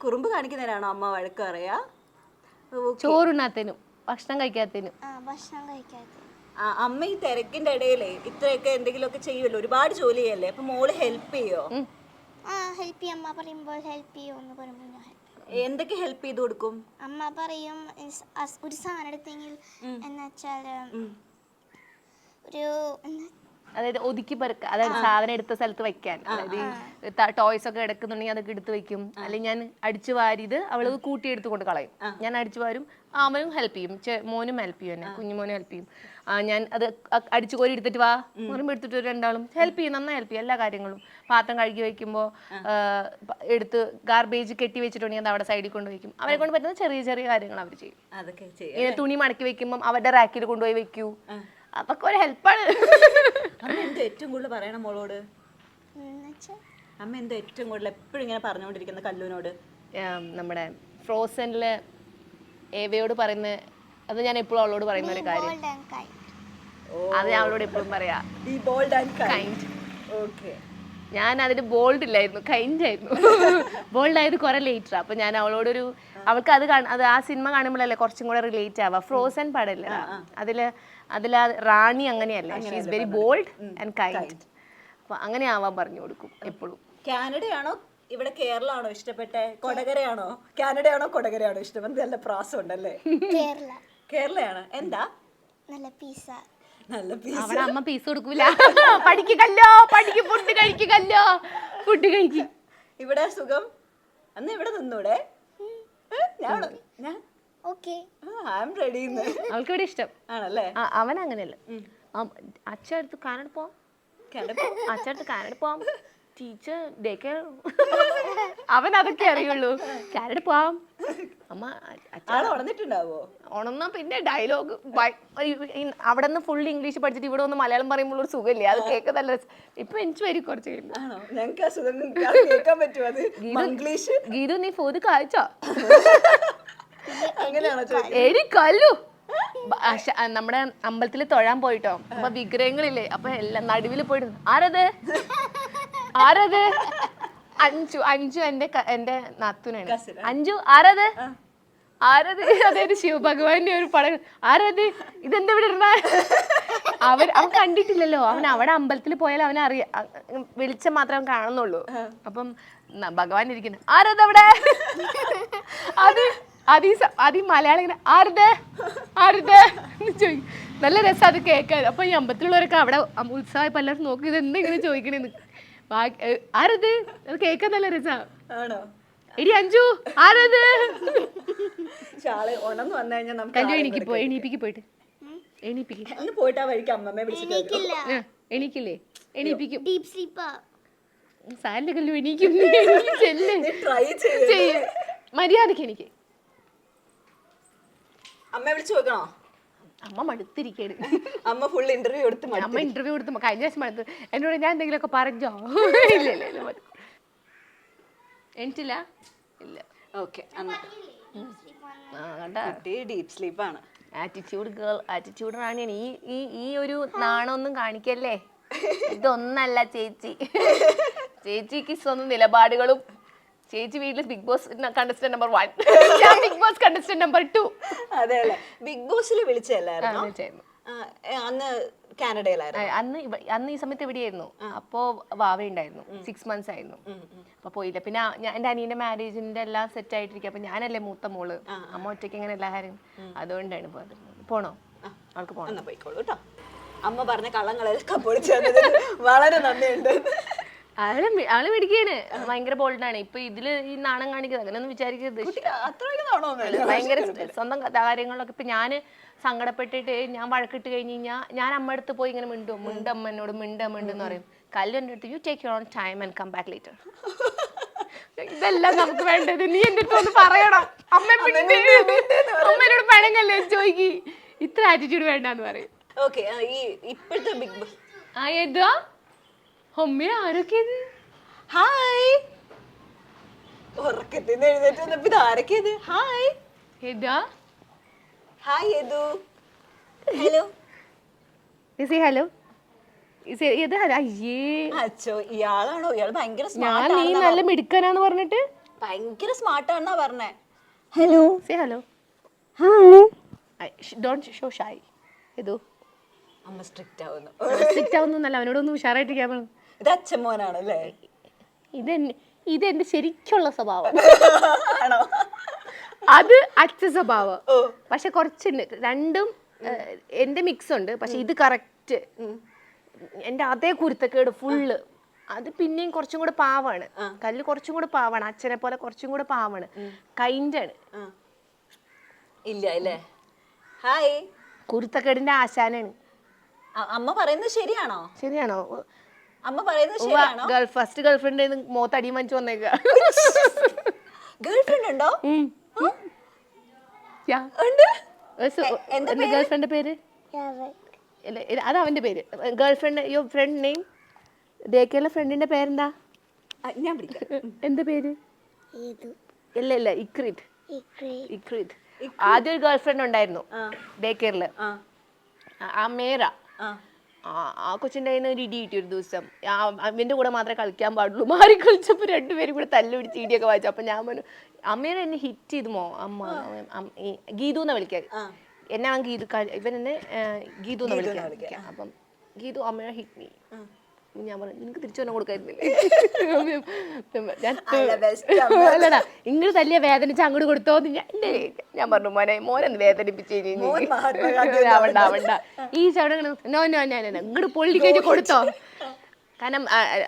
കുറുമ്പ് കാണിക്കുന്നതിനാണോ അമ്മ വഴക്ക് പറയാ? ചോറുണ്ണാത്തതിനും ഭക്ഷണം കഴിക്കാത്തതിനും. ഭക്ഷണം കഴിക്കാത്ത അമ്മ ഈ തിരക്കിന്റെ ഇടയിലേ ഇത്രയൊക്കെ എന്തെങ്കിലുമൊക്കെ ചെയ്യുമല്ലോ, ഒരുപാട് ജോലി ചെയ്യല്ലേ, അപ്പൊ മോള് ഹെൽപ്പ് ചെയ്യോ? ഹെൽപ്പ് ചെയ്യും. അമ്മ പറയുമ്പോൾ ഹെൽപ്പ് ചെയ്യുമെന്ന് പറയുമ്പോൾ ഞാൻ എന്തൊക്കെ ഹെൽപ്പ് ചെയ്ത് കൊടുക്കും? അമ്മ പറയും ഒരു സാധനം എടുത്തെങ്കിൽ എന്നുവെച്ചാല് ഒരു അതായത് ഒതുക്കി പെറുക്ക, അതായത് സാധനം എടുത്ത സ്ഥലത്ത് വെക്കാൻ. അതായത് ടോയ്സ് ഒക്കെ എടുക്കുന്നുണ്ടെങ്കിൽ അതൊക്കെ എടുത്ത് വെക്കും. അല്ലെങ്കിൽ ഞാൻ അടിച്ചു വാരിയത് അവള് കൂട്ടിയെടുത്ത് കൊണ്ട് കളയും. ഞാൻ അടിച്ചു വാരും, അവനും ഹെൽപ്പ് ചെയ്യും, മോനും ഹെൽപ്പ് ചെയ്യും, എന്നെ കുഞ്ഞുമോനും ഹെൽപ്പ് ചെയ്യും. ഞാൻ അത് അടിച്ചു കോരി എടുത്തിട്ട് വാ പറയുമ്പോൾ എടുത്തിട്ട് രണ്ടാളും ഹെൽപ്പ് ചെയ്യും, നന്നായി ഹെൽപ്പ് ചെയ്യും എല്ലാ കാര്യങ്ങളും. പാത്രം കഴുകി വെക്കുമ്പോൾ എടുത്ത് ഗാർബേജ് കെട്ടി വെച്ചിട്ടുണ്ടെങ്കിൽ അത് അവിടെ സൈഡിൽ കൊണ്ട് വയ്ക്കും. അവരെ കൊണ്ട് പറ്റുന്ന ചെറിയ ചെറിയ കാര്യങ്ങൾ അവർ ചെയ്യും. ഇങ്ങനെ തുണി മടക്കി വെക്കുമ്പോൾ അവരുടെ റാക്കിൽ കൊണ്ടുപോയി വെക്കൂ. അതൊക്കെ ഒരു ഹെൽപ്പാണ്. അമ്മ എന്താ ഏറ്റവും കൂടുതൽ പറയണം മോളോട്? അമ്മ എന്താ ഏറ്റവും കൂടുതൽ എപ്പോഴും ഇങ്ങനെ പറഞ്ഞുകൊണ്ടിരിക്കുന്ന കല്ലുവിനോട്? നമ്മുടെ ഫ്രോസനില് ഏവയോട് പറയുന്ന അത് ഞാൻ എപ്പോഴും അവളോട് പറയുന്ന ഒരു കാര്യം. അത് ഞാൻ അവളോട് എപ്പോഴും പറയാ, ഞാൻ അതിന് ബോൾഡ് ഇല്ലായിരുന്നു, കൈൻഡ് ആയിരുന്നു. ബോൾഡ് ആയത് കുറെ ലേറ്റർ. അപ്പൊ ഞാൻ അവളോടൊരു അവൾക്ക് അത് ആ സിനിമ കാണുമ്പോഴല്ലേ കുറച്ചും കൂടെ റിലേറ്റ് ആവാ. ഫ്രോസൺ പടല്ല അതിൽ റാണി അങ്ങനെയല്ല, she is very bold and kind. അപ്പൊ അങ്ങനെ ആവാൻ പറഞ്ഞു കൊടുക്കും എപ്പോഴും. കാനഡയാണോ ഇവിടെ കേരളമാണോ ഇഷ്ടപ്പെട്ടെ? കൊടകരയാണോ? കാനഡയാണോ കൊടകരയാണോ ഇഷ്ടം? നല്ല പ്രാസം ഉണ്ടല്ലേ. കേരളയാണ്. എന്താ? നല്ല പീസ. അവിടെ അമ്മ പീസ് കൊടുക്കൂല. പഠിക്കല്ലോ, പഠിക്ക്, ഫുഡ് കഴിക്കല്ലോ, ഫുഡ് കഴിക്കും. ഇവിടെ സുഖം. അന്ന് ഇവിടെ നിന്നൂടെ? അവൾക്ക് ഇവിടെ ഇഷ്ടം ആണല്ലേ. അവൻ അങ്ങനെയല്ല. അച്ഛടുത്ത് കാനഡ പോവാം, അച്ഛടുത്ത് കാനഡ പോവാം, ടീച്ചർ ഡേ കെയർ. അവൻ അതൊക്കെ അറിയുള്ളൂ. കാനഡ പോവാം അമ്മ. ഉണന്നാ പിന്നെ ഡയലോഗ് അവിടെ നിന്ന് ഫുൾ ഇംഗ്ലീഷ് പഠിച്ചിട്ട് ഇവിടെ ഒന്ന് മലയാളം പറയുമ്പോൾ ഒരു സുഖമില്ലേ, അത് കേൾക്കാൻ നല്ല രസം. ഇപ്പൊ എനിക്ക് വരും കുറച്ച് ഗീതു നീ ഫോത് കാഴ്ചോ എനിക്കല്ലു. നമ്മുടെ അമ്പലത്തിൽ തൊഴാൻ പോയിട്ടോ, അപ്പൊ വിഗ്രഹങ്ങളില്ലേ, അപ്പൊ എല്ലാം നടുവിൽ പോയിട്ട് ആരത് അഞ്ചു എന്റെ നാത്തൂനാണ്. അഞ്ചു ആരത് അതായത് ശിവഭഗവാന്റെ ഒരു പടം. ആരത് ഇതെന്താ ഇവിടെ ഇടുന്ന? അവൻ കണ്ടിട്ടില്ലല്ലോ. അവൻ അവിടെ അമ്പലത്തിൽ പോയാൽ അവനെ വെളിച്ചം മാത്രമേ അവൻ കാണുന്നുള്ളൂ. അപ്പം ഭഗവാൻ ഇരിക്കുന്നു, ആരത് അവിടെ? അത് ഈ മലയാളം ഇങ്ങനെ ആരത് ചോദിക്കും. നല്ല രസം അത് കേൾക്കാൻ. അപ്പൊ ഈ അമ്പലത്തിലുള്ളവരൊക്കെ അവിടെ ഉത്സവമായി പലരും നോക്കി ഇത് എന്തെങ്കിലും ചോദിക്കണേന്ന്. ആരത് അത് കേൾക്കാൻ നല്ല രസാ. എടി അഞ്ചു ആരത്? എണീപ്പിക്ക് പോയിട്ട് എണീക്കില്ലേ? എണീപ്പിക്കും. സാലിന്റെ കല്ലു എണീക്കും. മര്യാദക്ക് എനിക്ക് അമ്മ വിളിച്ചു നോക്കണോ? അമ്മ മടുത്തിരിക്കാണ്. അമ്മ ഫുൾ ഇന്റർവ്യൂ കൊടുത്ത് കഴിഞ്ഞ ദിവസം മടുത്തു. എന്നോട് ഞാൻ എന്തെങ്കിലുമൊക്കെ പറഞ്ഞോ? ഇല്ല എനിച്ചില്ല. ഇല്ല. ഓക്കെ, ഡീപ് സ്ലീപ്പ് ആണ്. ആറ്റിറ്റ്യൂഡ് റാണിയാണ്. ഈ ഒരു നാണമൊന്നും കാണിക്കല്ലേ. ഇതൊന്നല്ല ചേച്ചിക്ക് സ്വന്തം നിലപാടുകളും ചേച്ചി വീട്ടിൽ ബിഗ് ബോസ് കണ്ടസ്റ്റന്റ് നമ്പർ 1, ഞാൻ ബിഗ് ബോസ് കണ്ടസ്റ്റന്റ് നമ്പർ 2. അതെ അല്ലേ? ബിഗ് ബോസിൽ വിളിച്ചല്ലായിരുന്നോ? അന്ന് കാനഡയിലായിരുന്നു. അന്ന് ഈ സമയത്ത് എവിടെയായിരുന്നു? അപ്പോ വാവ ഉണ്ടായിരുന്നു, 6 months ആയിരുന്നു. അപ്പൊ പോയില്ല. പിന്നെ എന്റെ അനിയന്റെ മാരേജിന്റെ എല്ലാം സെറ്റ് ആയിട്ടിരിക്കും. അപ്പൊ ഞാനല്ലേ മൂത്ത മോള്, അമ്മ ഒറ്റയ്ക്ക് ഇങ്ങനെ എല്ലാവരും, അതുകൊണ്ടാണ് പോയത്. പോണോ? അവൾക്ക് പോണം. പോയിക്കോളൂ കേട്ടോ. അമ്മ പറഞ്ഞ കള്ളങ്ങളെല്ലാം പൊളിച്ചു തന്നതിന് വളരെ നന്ദിയുണ്ട്. ആള് പിടിക്കാണ്, ഭയങ്കര ബോൾഡാണ്. ഇപ്പൊ ഇതില് ഈ നാണം കാണിക്കുന്നത് അങ്ങനെയൊന്നും വിചാരിക്കരുത്. ഭയങ്കര സ്വന്തം കാര്യങ്ങളൊക്കെ. ഇപ്പൊ ഞാന് സങ്കടപ്പെട്ടിട്ട് ഞാൻ വഴക്കിട്ട് കഴിഞ്ഞ് കഴിഞ്ഞാൽ ഞാൻ അമ്മ അടുത്ത് പോയി ഇങ്ങനെ മിണ്ടമ്മ എന്നോട് മിണ്ടെന്ന് പറയും. കല്ലിൻ്റെ അടുത്ത് you take your own time and come back later. ഇതെല്ലാം നമുക്ക് വേണ്ടത്. നീ എന്റെ അടുത്ത് ഒന്ന് പറയണം, അമ്മേനോട് പഴങ്ങല്ലേ ചോദിക്കി, ഇത്ര ആറ്റിറ്റ്യൂഡ് വേണ്ടെന്ന് പറയും. ഓക്കെ, ഈ ഇപ്പോഴത്തെ ബിഗ് ബോസ് ഏതാ അമ്മ ആരൊക്കെ? ഹായ്, ഉറക്കത്തിന് എഴുന്നേറ്റ് വന്നപ്പോ ഇത് ആരൊക്കെയത്? ഹായ് ഏതാ? ഹായ് യദു. ഹലോ. ഹലോ. അയ്യേ, അച്ചോ, ഇയാളാണോ? ഇയാൾ ഭയങ്കര ഞാൻ നീ നല്ല മിടുക്കനാന്ന് പറഞ്ഞിട്ട് ഭയങ്കര സ്മാർട്ടാണെന്നാ പറഞ്ഞേ. Hello. Say hello. Don't show shy. ഏതോ അമ്മ സ്ട്രിക്റ്റ് ആവുന്നു. സ്ട്രിക്റ്റ് ആവുന്നല്ല, അവനോടൊന്നും ഉഷാറായിട്ടിരിക്കാൻ പറഞ്ഞു. ഇത് അച്ഛമ്മോനാണല്ലേ? ഇത് എന്റെ ശരിക്കുള്ള സ്വഭാവം. ആണോ? അത് അച്ഛ സ്വഭാവം. പക്ഷെ കുറച്ചുണ്ട്, രണ്ടും എന്റെ മിക്സ് ഉണ്ട്. പക്ഷെ ഇത് കറക്റ്റ് എന്റെ അതേ കുരുത്തക്കേട് ഫുള്ള്. അത് പിന്നെയും കുറച്ചും കൂടെ പാവാണ്. കല്ല് കുറച്ചും കൂടെ പാവാണ്, അച്ഛനെ പോലെ കുറച്ചും കൂടെ പാവാണ്, കൈൻഡാണ്. ഇല്ല അല്ലേ? ഹായ്. കുരുത്തക്കേടിന്റെ ആശാനാണ്. അമ്മ പറയുന്നത് ശരിയാണോ? ശരിയാണോ? അമ്മ പറയുന്നത് ശരിയാണോ? ഫസ്റ്റ് ഗേൾഫ്രണ്ട് മോത്ത് അടിയും വാങ്ങിച്ചു വന്നേക്ക. ഗേൾഫ്രണ്ട് ഉണ്ടോ? എന്താ ഗേൾഫ്രണ്ട് പേര്? അത് അവന്റെ പേര്. Girlfriend, your friend name? ദേക്കുള്ള ഫ്രണ്ടിന്റെ പേരെന്താ? ഞാൻ വിളിക്കാം. എന്താ പേര്? ഇല്ല ഇക്രിറ്റ്. ആദ്യം ഒരു ഗേൾഫ്രണ്ട് ഉണ്ടായിരുന്നു ഡേ കെയറില്, ആ മേറ. ആ കൊച്ചിൻ്റെ കയ്യിൽ നിന്ന് ഒരു ഇടി കിട്ടി ഒരു ദിവസം. അവൻ്റെ കൂടെ മാത്രമേ കളിക്കാൻ പാടുള്ളൂ. മാറി കളിച്ചപ്പോൾ രണ്ടുപേരും കൂടെ തല്ല് പിടിച്ച് ഇടിയൊക്കെ വായിച്ചു. അപ്പം ഞാൻ പറഞ്ഞു, അമ്മേനെ എന്നെ ഹിറ്റ് ചെയ്തുമോ അമ്മ? ഗീതു എന്നാ വിളിക്കാൻ എന്നെ. അവൻ ഗീതു, ഇവൻ എന്നെ ഗീതു എന്നാ വിളിക്കാം. അപ്പം ഗീതു അമ്മയെ ഹിറ്റ് മീ. ഞാൻ പറഞ്ഞു, നിനക്ക് തിരിച്ചു തന്നെ കൊടുക്കായിരുന്നില്ലേ? അല്ലടാ, ഇങ്ങോട്ട് തല്ലിയ വേദനിച്ച് അങ്ങോട്ട് കൊടുത്തോന്ന് ഞാൻ പറഞ്ഞു. മോനെന്ന് വേദനിപ്പിച്ച് അവണ്ട ഈ ചടങ്ങ് ഇങ്ങോട്ട് പൊള്ളി കഴിഞ്ഞ് കൊടുത്തോ. കാരണം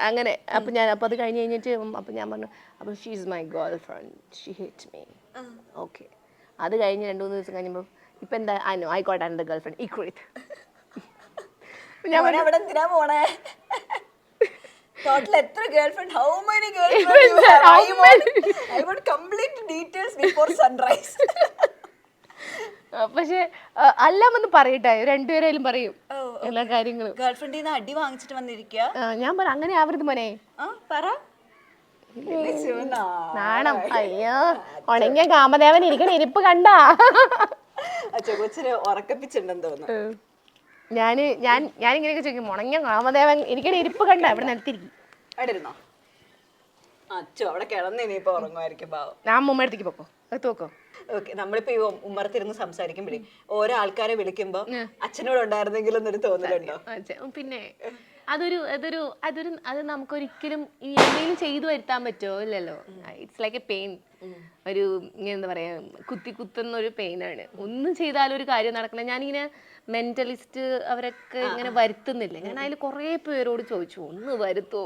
അങ്ങനെ. അപ്പം അത് കഴിഞ്ഞ് കഴിഞ്ഞിട്ട് അപ്പം ഞാൻ പറഞ്ഞു, അപ്പം she is my girl friend, she hit me. Okay, അത് കഴിഞ്ഞ് 2-3 ദിവസം കഴിഞ്ഞപ്പോൾ ഇപ്പം എന്താ ആയിക്കോട്ടെ എൻ്റെ ഗേൾ ഫ്രണ്ട് ഇക്രിറ്റ്. Total എത്ര girlfriend? How many girlfriends you have? I want complete details before sunrise. പക്ഷെ എല്ലാം ഒന്ന് പറയട്ടെ, രണ്ടുപേരായാലും പറയും എല്ലാ കാര്യങ്ങളും. ഗേൾഫ്രണ്ടിൽ നിന്ന് അടി വാങ്ങിച്ചിട്ട് വന്നിരിക്കുക. ഞാൻ പറ, അങ്ങനെ ആവരുത് മോനെ. പറ. നാണം. അയ്യോ, ഉണങ്ങിയ കാമദേവൻ ഇരിക്കണ ഇരിപ്പ് കണ്ടാ? കൊച്ചിനെ ഉറക്കപ്പിച്ചിട്ടുണ്ടെന്ന് തോന്നുന്നു. ഞാനിങ്ങനെയൊക്കെ ചോദിക്കും, ഉണങ്ങിയ കാമദേവൻ ഇരിക്കണ ഇരിപ്പ് കണ്ട ഇവിടെ നിലത്തിരിക്കും. അച്ഛോ, അവിടെ കിടന്ന് ഇനിയിപ്പോ ഉറങ്ങുമായിരിക്കും പാവം. ഞാൻ അമ്മൂമ്മ അടുത്തേക്ക് പോക്കോ, അത് നോക്കോ. ഓക്കെ, നമ്മളിപ്പോ ഈ ഉമ്മറത്തിരുന്ന് സംസാരിക്കുമ്പോഴേ ഓരോ ആൾക്കാരെ വിളിക്കുമ്പോ അച്ഛനോട് ഉണ്ടായിരുന്നെങ്കിലും എന്നൊരു തോന്നലുണ്ടോ? പിന്നെ അത് നമുക്കൊരിക്കലും എന്തെങ്കിലും ചെയ്തു വരുത്താൻ പറ്റുമോ? ഇല്ലല്ലോ. It's like A pain. ഒരു എന്താ പറയാ, കുത്തുന്ന ഒരു പെയിനാണ്. ഒന്നും ചെയ്താലും ഒരു കാര്യം നടക്കണം. ഞാനിങ്ങനെ മെന്റലിസ്റ്റ് അവരൊക്കെ ഇങ്ങനെ വരുത്തുന്നില്ല. ഞാൻ അതിൽ കുറേ പേരോട് ചോദിച്ചു, ഒന്ന് വരുത്തോ,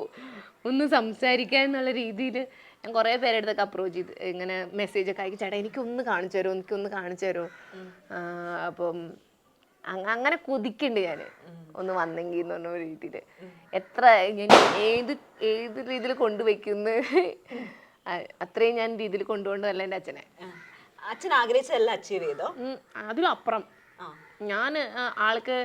ഒന്ന് സംസാരിക്കാൻ എന്നുള്ള രീതിയിൽ ഞാൻ കുറേ പേരുടെ അടുത്തൊക്കെ അപ്രോച്ച് ചെയ്ത് ഇങ്ങനെ മെസ്സേജൊക്കെ അയക്കും, ചേട്ടാ എനിക്കൊന്ന് കാണിച്ചു തരുമോ. അപ്പം അങ്ങനെ കൊതിക്കുന്നുണ്ട് ഞാൻ, ഒന്ന് വന്നെങ്കിൽ എന്ന് പറഞ്ഞ രീതിയിൽ. എത്ര ഞാൻ ഏത് രീതിയിൽ കൊണ്ടുവയ്ക്കുന്നു അത്രയും ഞാൻ രീതിയിൽ കൊണ്ടുപോകേണ്ടതല്ല എൻ്റെ അച്ഛനെ. അച്ഛൻ ആഗ്രഹിച്ചതെല്ലാം അച്ചീവ് ചെയ്തോ? അതിലും അപ്പുറം. ഞാൻ ആൾക്ക്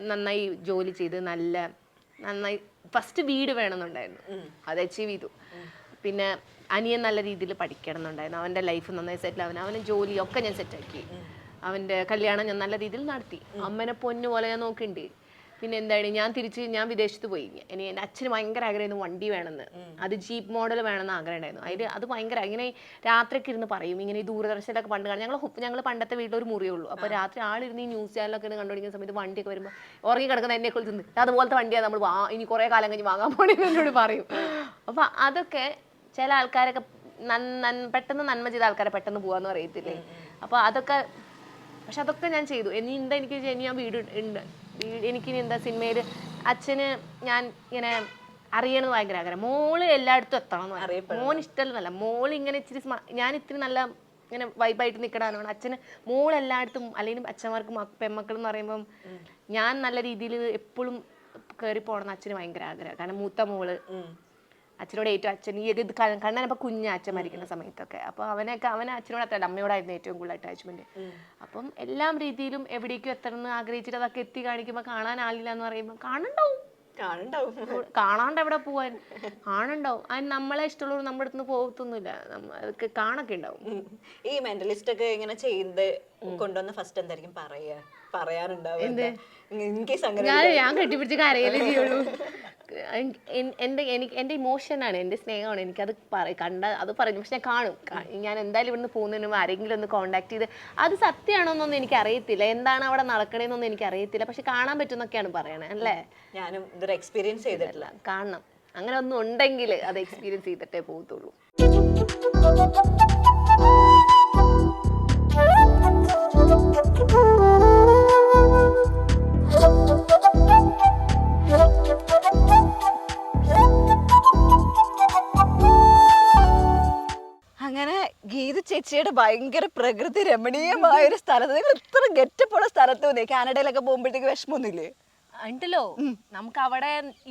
നന്നായി ജോലി ചെയ്ത് നന്നായി ഫസ്റ്റ് വീട് വേണമെന്നുണ്ടായിരുന്നു, അത് അച്ചീവ് ചെയ്തു. പിന്നെ അനിയൻ നല്ല രീതിയിൽ പഠിക്കണം എന്നുണ്ടായിരുന്നു, അവൻ്റെ ലൈഫ് നന്നായി സെറ്റിൽ ആവാൻ. അവന് ജോലിയൊക്കെ ഞാൻ സെറ്റാക്കി, അവൻ്റെ കല്യാണം ഞാൻ നല്ല രീതിയിൽ നടത്തി. അമ്മനെ പൊന്നു പോലെ ഞാൻ നോക്കുന്നുണ്ട്. പിന്നെ എന്താണ് ഞാൻ വിദേശത്ത് പോയി. ഇനി എൻ്റെ അച്ഛന് ഭയങ്കര ആഗ്രഹമായിരുന്നു വണ്ടി വേണമെന്ന്. അത് ജീപ്പ് മോഡൽ വേണമെന്ന് ആഗ്രഹം ഉണ്ടായിരുന്നു. അത് ഭയങ്കര ഇങ്ങനെ രാത്രിയൊക്കെ ഇരുന്ന് പറയും. ഇങ്ങനെ ഈ ദൂരദർശനൊക്കെ പണ്ട് കാണാം. ഞങ്ങൾ പണ്ടത്തെ വീട്ടിലൊരു മുറിയേ ഉള്ളൂ. അപ്പോൾ രാത്രി ആളിരുന്ന് ഈ ന്യൂസ് ചാനലൊക്കെ കണ്ടുപിടിക്കുന്ന സമയത്ത് വണ്ടിയൊക്കെ വരുമ്പോൾ ഉറങ്ങി കിടക്കുന്ന എന്നെ കൊള്ളു അതുപോലത്തെ വണ്ടിയാണ് നമ്മൾ ഇനി കുറേ കാലം കഴിഞ്ഞ് വാങ്ങാൻ പോകണമെന്ന് എന്നോട് പറയും. അപ്പോൾ അതൊക്കെ ചില ആൾക്കാരൊക്കെ പെട്ടെന്ന് നന്മ ചെയ്ത ആൾക്കാരെ പെട്ടെന്ന് പോകാന്ന് പറയത്തില്ലേ. അപ്പോൾ അതൊക്കെ പക്ഷെ അതൊക്കെ ഞാൻ ചെയ്തു. എനിക്ക് ഞാൻ വീട് ഉണ്ട്. എനിക്കിനി എന്താ സിനിമയിൽ അച്ഛന് ഞാൻ ഇങ്ങനെ അറിയണമെന്ന് ഭയങ്കര ആഗ്രഹം. മോള് എല്ലായിടത്തും എത്തണം എന്ന് പറയും. മോൻ ഇഷ്ടമല്ല. മോള് ഇങ്ങനെ ഇച്ചിരി ഞാൻ ഇത്തിരി നല്ല ഇങ്ങനെ വൈബായിട്ട് നിൽക്കണമെന്നാണ്. അച്ഛന് മോൾ എല്ലായിടത്തും അല്ലെങ്കിൽ അച്ഛന്മാർക്ക് പെൺമക്കൾ എന്ന് പറയുമ്പം ഞാൻ നല്ല രീതിയിൽ എപ്പോഴും കയറി പോകണമെന്ന് അച്ഛന് ഭയങ്കര ആഗ്രഹം. കാരണം മൂത്ത മോള് അച്ഛനോട് ഏറ്റവും അച്ഛൻ ഇത് കണ്ണനപ്പോൾ കുഞ്ഞ് അച്ഛൻ മരിക്കുന്ന സമയത്തൊക്കെ. അപ്പോൾ അവൻ അച്ഛനോട് അത്ര അമ്മയോടായിരുന്നു ഏറ്റവും കൂടുതൽ അറ്റാച്ച്മെന്റ്. അപ്പം എല്ലാ രീതിയിലും എവിടേക്കും എത്തണം എന്ന് ആഗ്രഹിച്ചിട്ട് അതൊക്കെ എത്തി കാണിക്കുമ്പോൾ കാണാൻ ആളില്ല എന്ന് പറയുമ്പോൾ കാണാണ്ട് എവിടെ പോവാൻ കാണണ്ടാവും. അതിന് നമ്മളെ ഇഷ്ടമുള്ളവർ നമ്മുടെ അടുത്ത് നിന്ന് പോകത്തൊന്നുമില്ല. അതൊക്കെ കാണൊക്കെ ഉണ്ടാവും. ഈ മെന്റലിസ്റ്റ് ഒക്കെ ഇങ്ങനെ ചെയ്യുന്നത് കൊണ്ടുവന്ന ഫസ്റ്റ് എന്തായിരിക്കും പറയാറുണ്ടാവും? ഞാൻ കെട്ടിപ്പിടിച്ച് കരയല്ലേ ചെയ്യുള്ളൂ. എൻ്റെ ഇമോഷനാണ്, എൻ്റെ സ്നേഹമാണ്. എനിക്കത് അത് പറഞ്ഞു. പക്ഷെ ഞാൻ കാണും. ഞാൻ എന്തായാലും ഇവിടുന്ന് പോകുന്നതിന് മുമ്പ് ആരെങ്കിലും ഒന്ന് കോണ്ടാക്ട് ചെയ്ത് അത് സത്യമാണോന്നൊന്നും എനിക്ക് അറിയത്തില്ല, എന്താണ് അവിടെ നടക്കണേന്നൊന്നും എനിക്ക് അറിയത്തില്ല. പക്ഷെ കാണാൻ പറ്റുന്നൊക്കെയാണ് പറയണേ അല്ലേ. ഞാനും ഇതൊരു എക്സ്പീരിയൻസ് ചെയ്തിട്ടില്ല. കാണണം. അങ്ങനെ ഒന്നും ഉണ്ടെങ്കിൽ അത് എക്സ്പീരിയൻസ് ചെയ്തിട്ടേ പോകത്തുള്ളൂ. അങ്ങനെ ഗീതു ചേച്ചിയുടെ ഭയങ്കര പ്രകൃതി രമണീയമായ ഒരു സ്ഥലത്ത്, നിങ്ങൾ ഇത്ര ഗെറ്റപ്പുള്ള സ്ഥലത്ത് വന്നേ. കാനഡയിലൊക്കെ പോകുമ്പോഴത്തേക്ക് വിഷമമൊന്നുമില്ലേ? ഉണ്ടല്ലോ. നമുക്ക്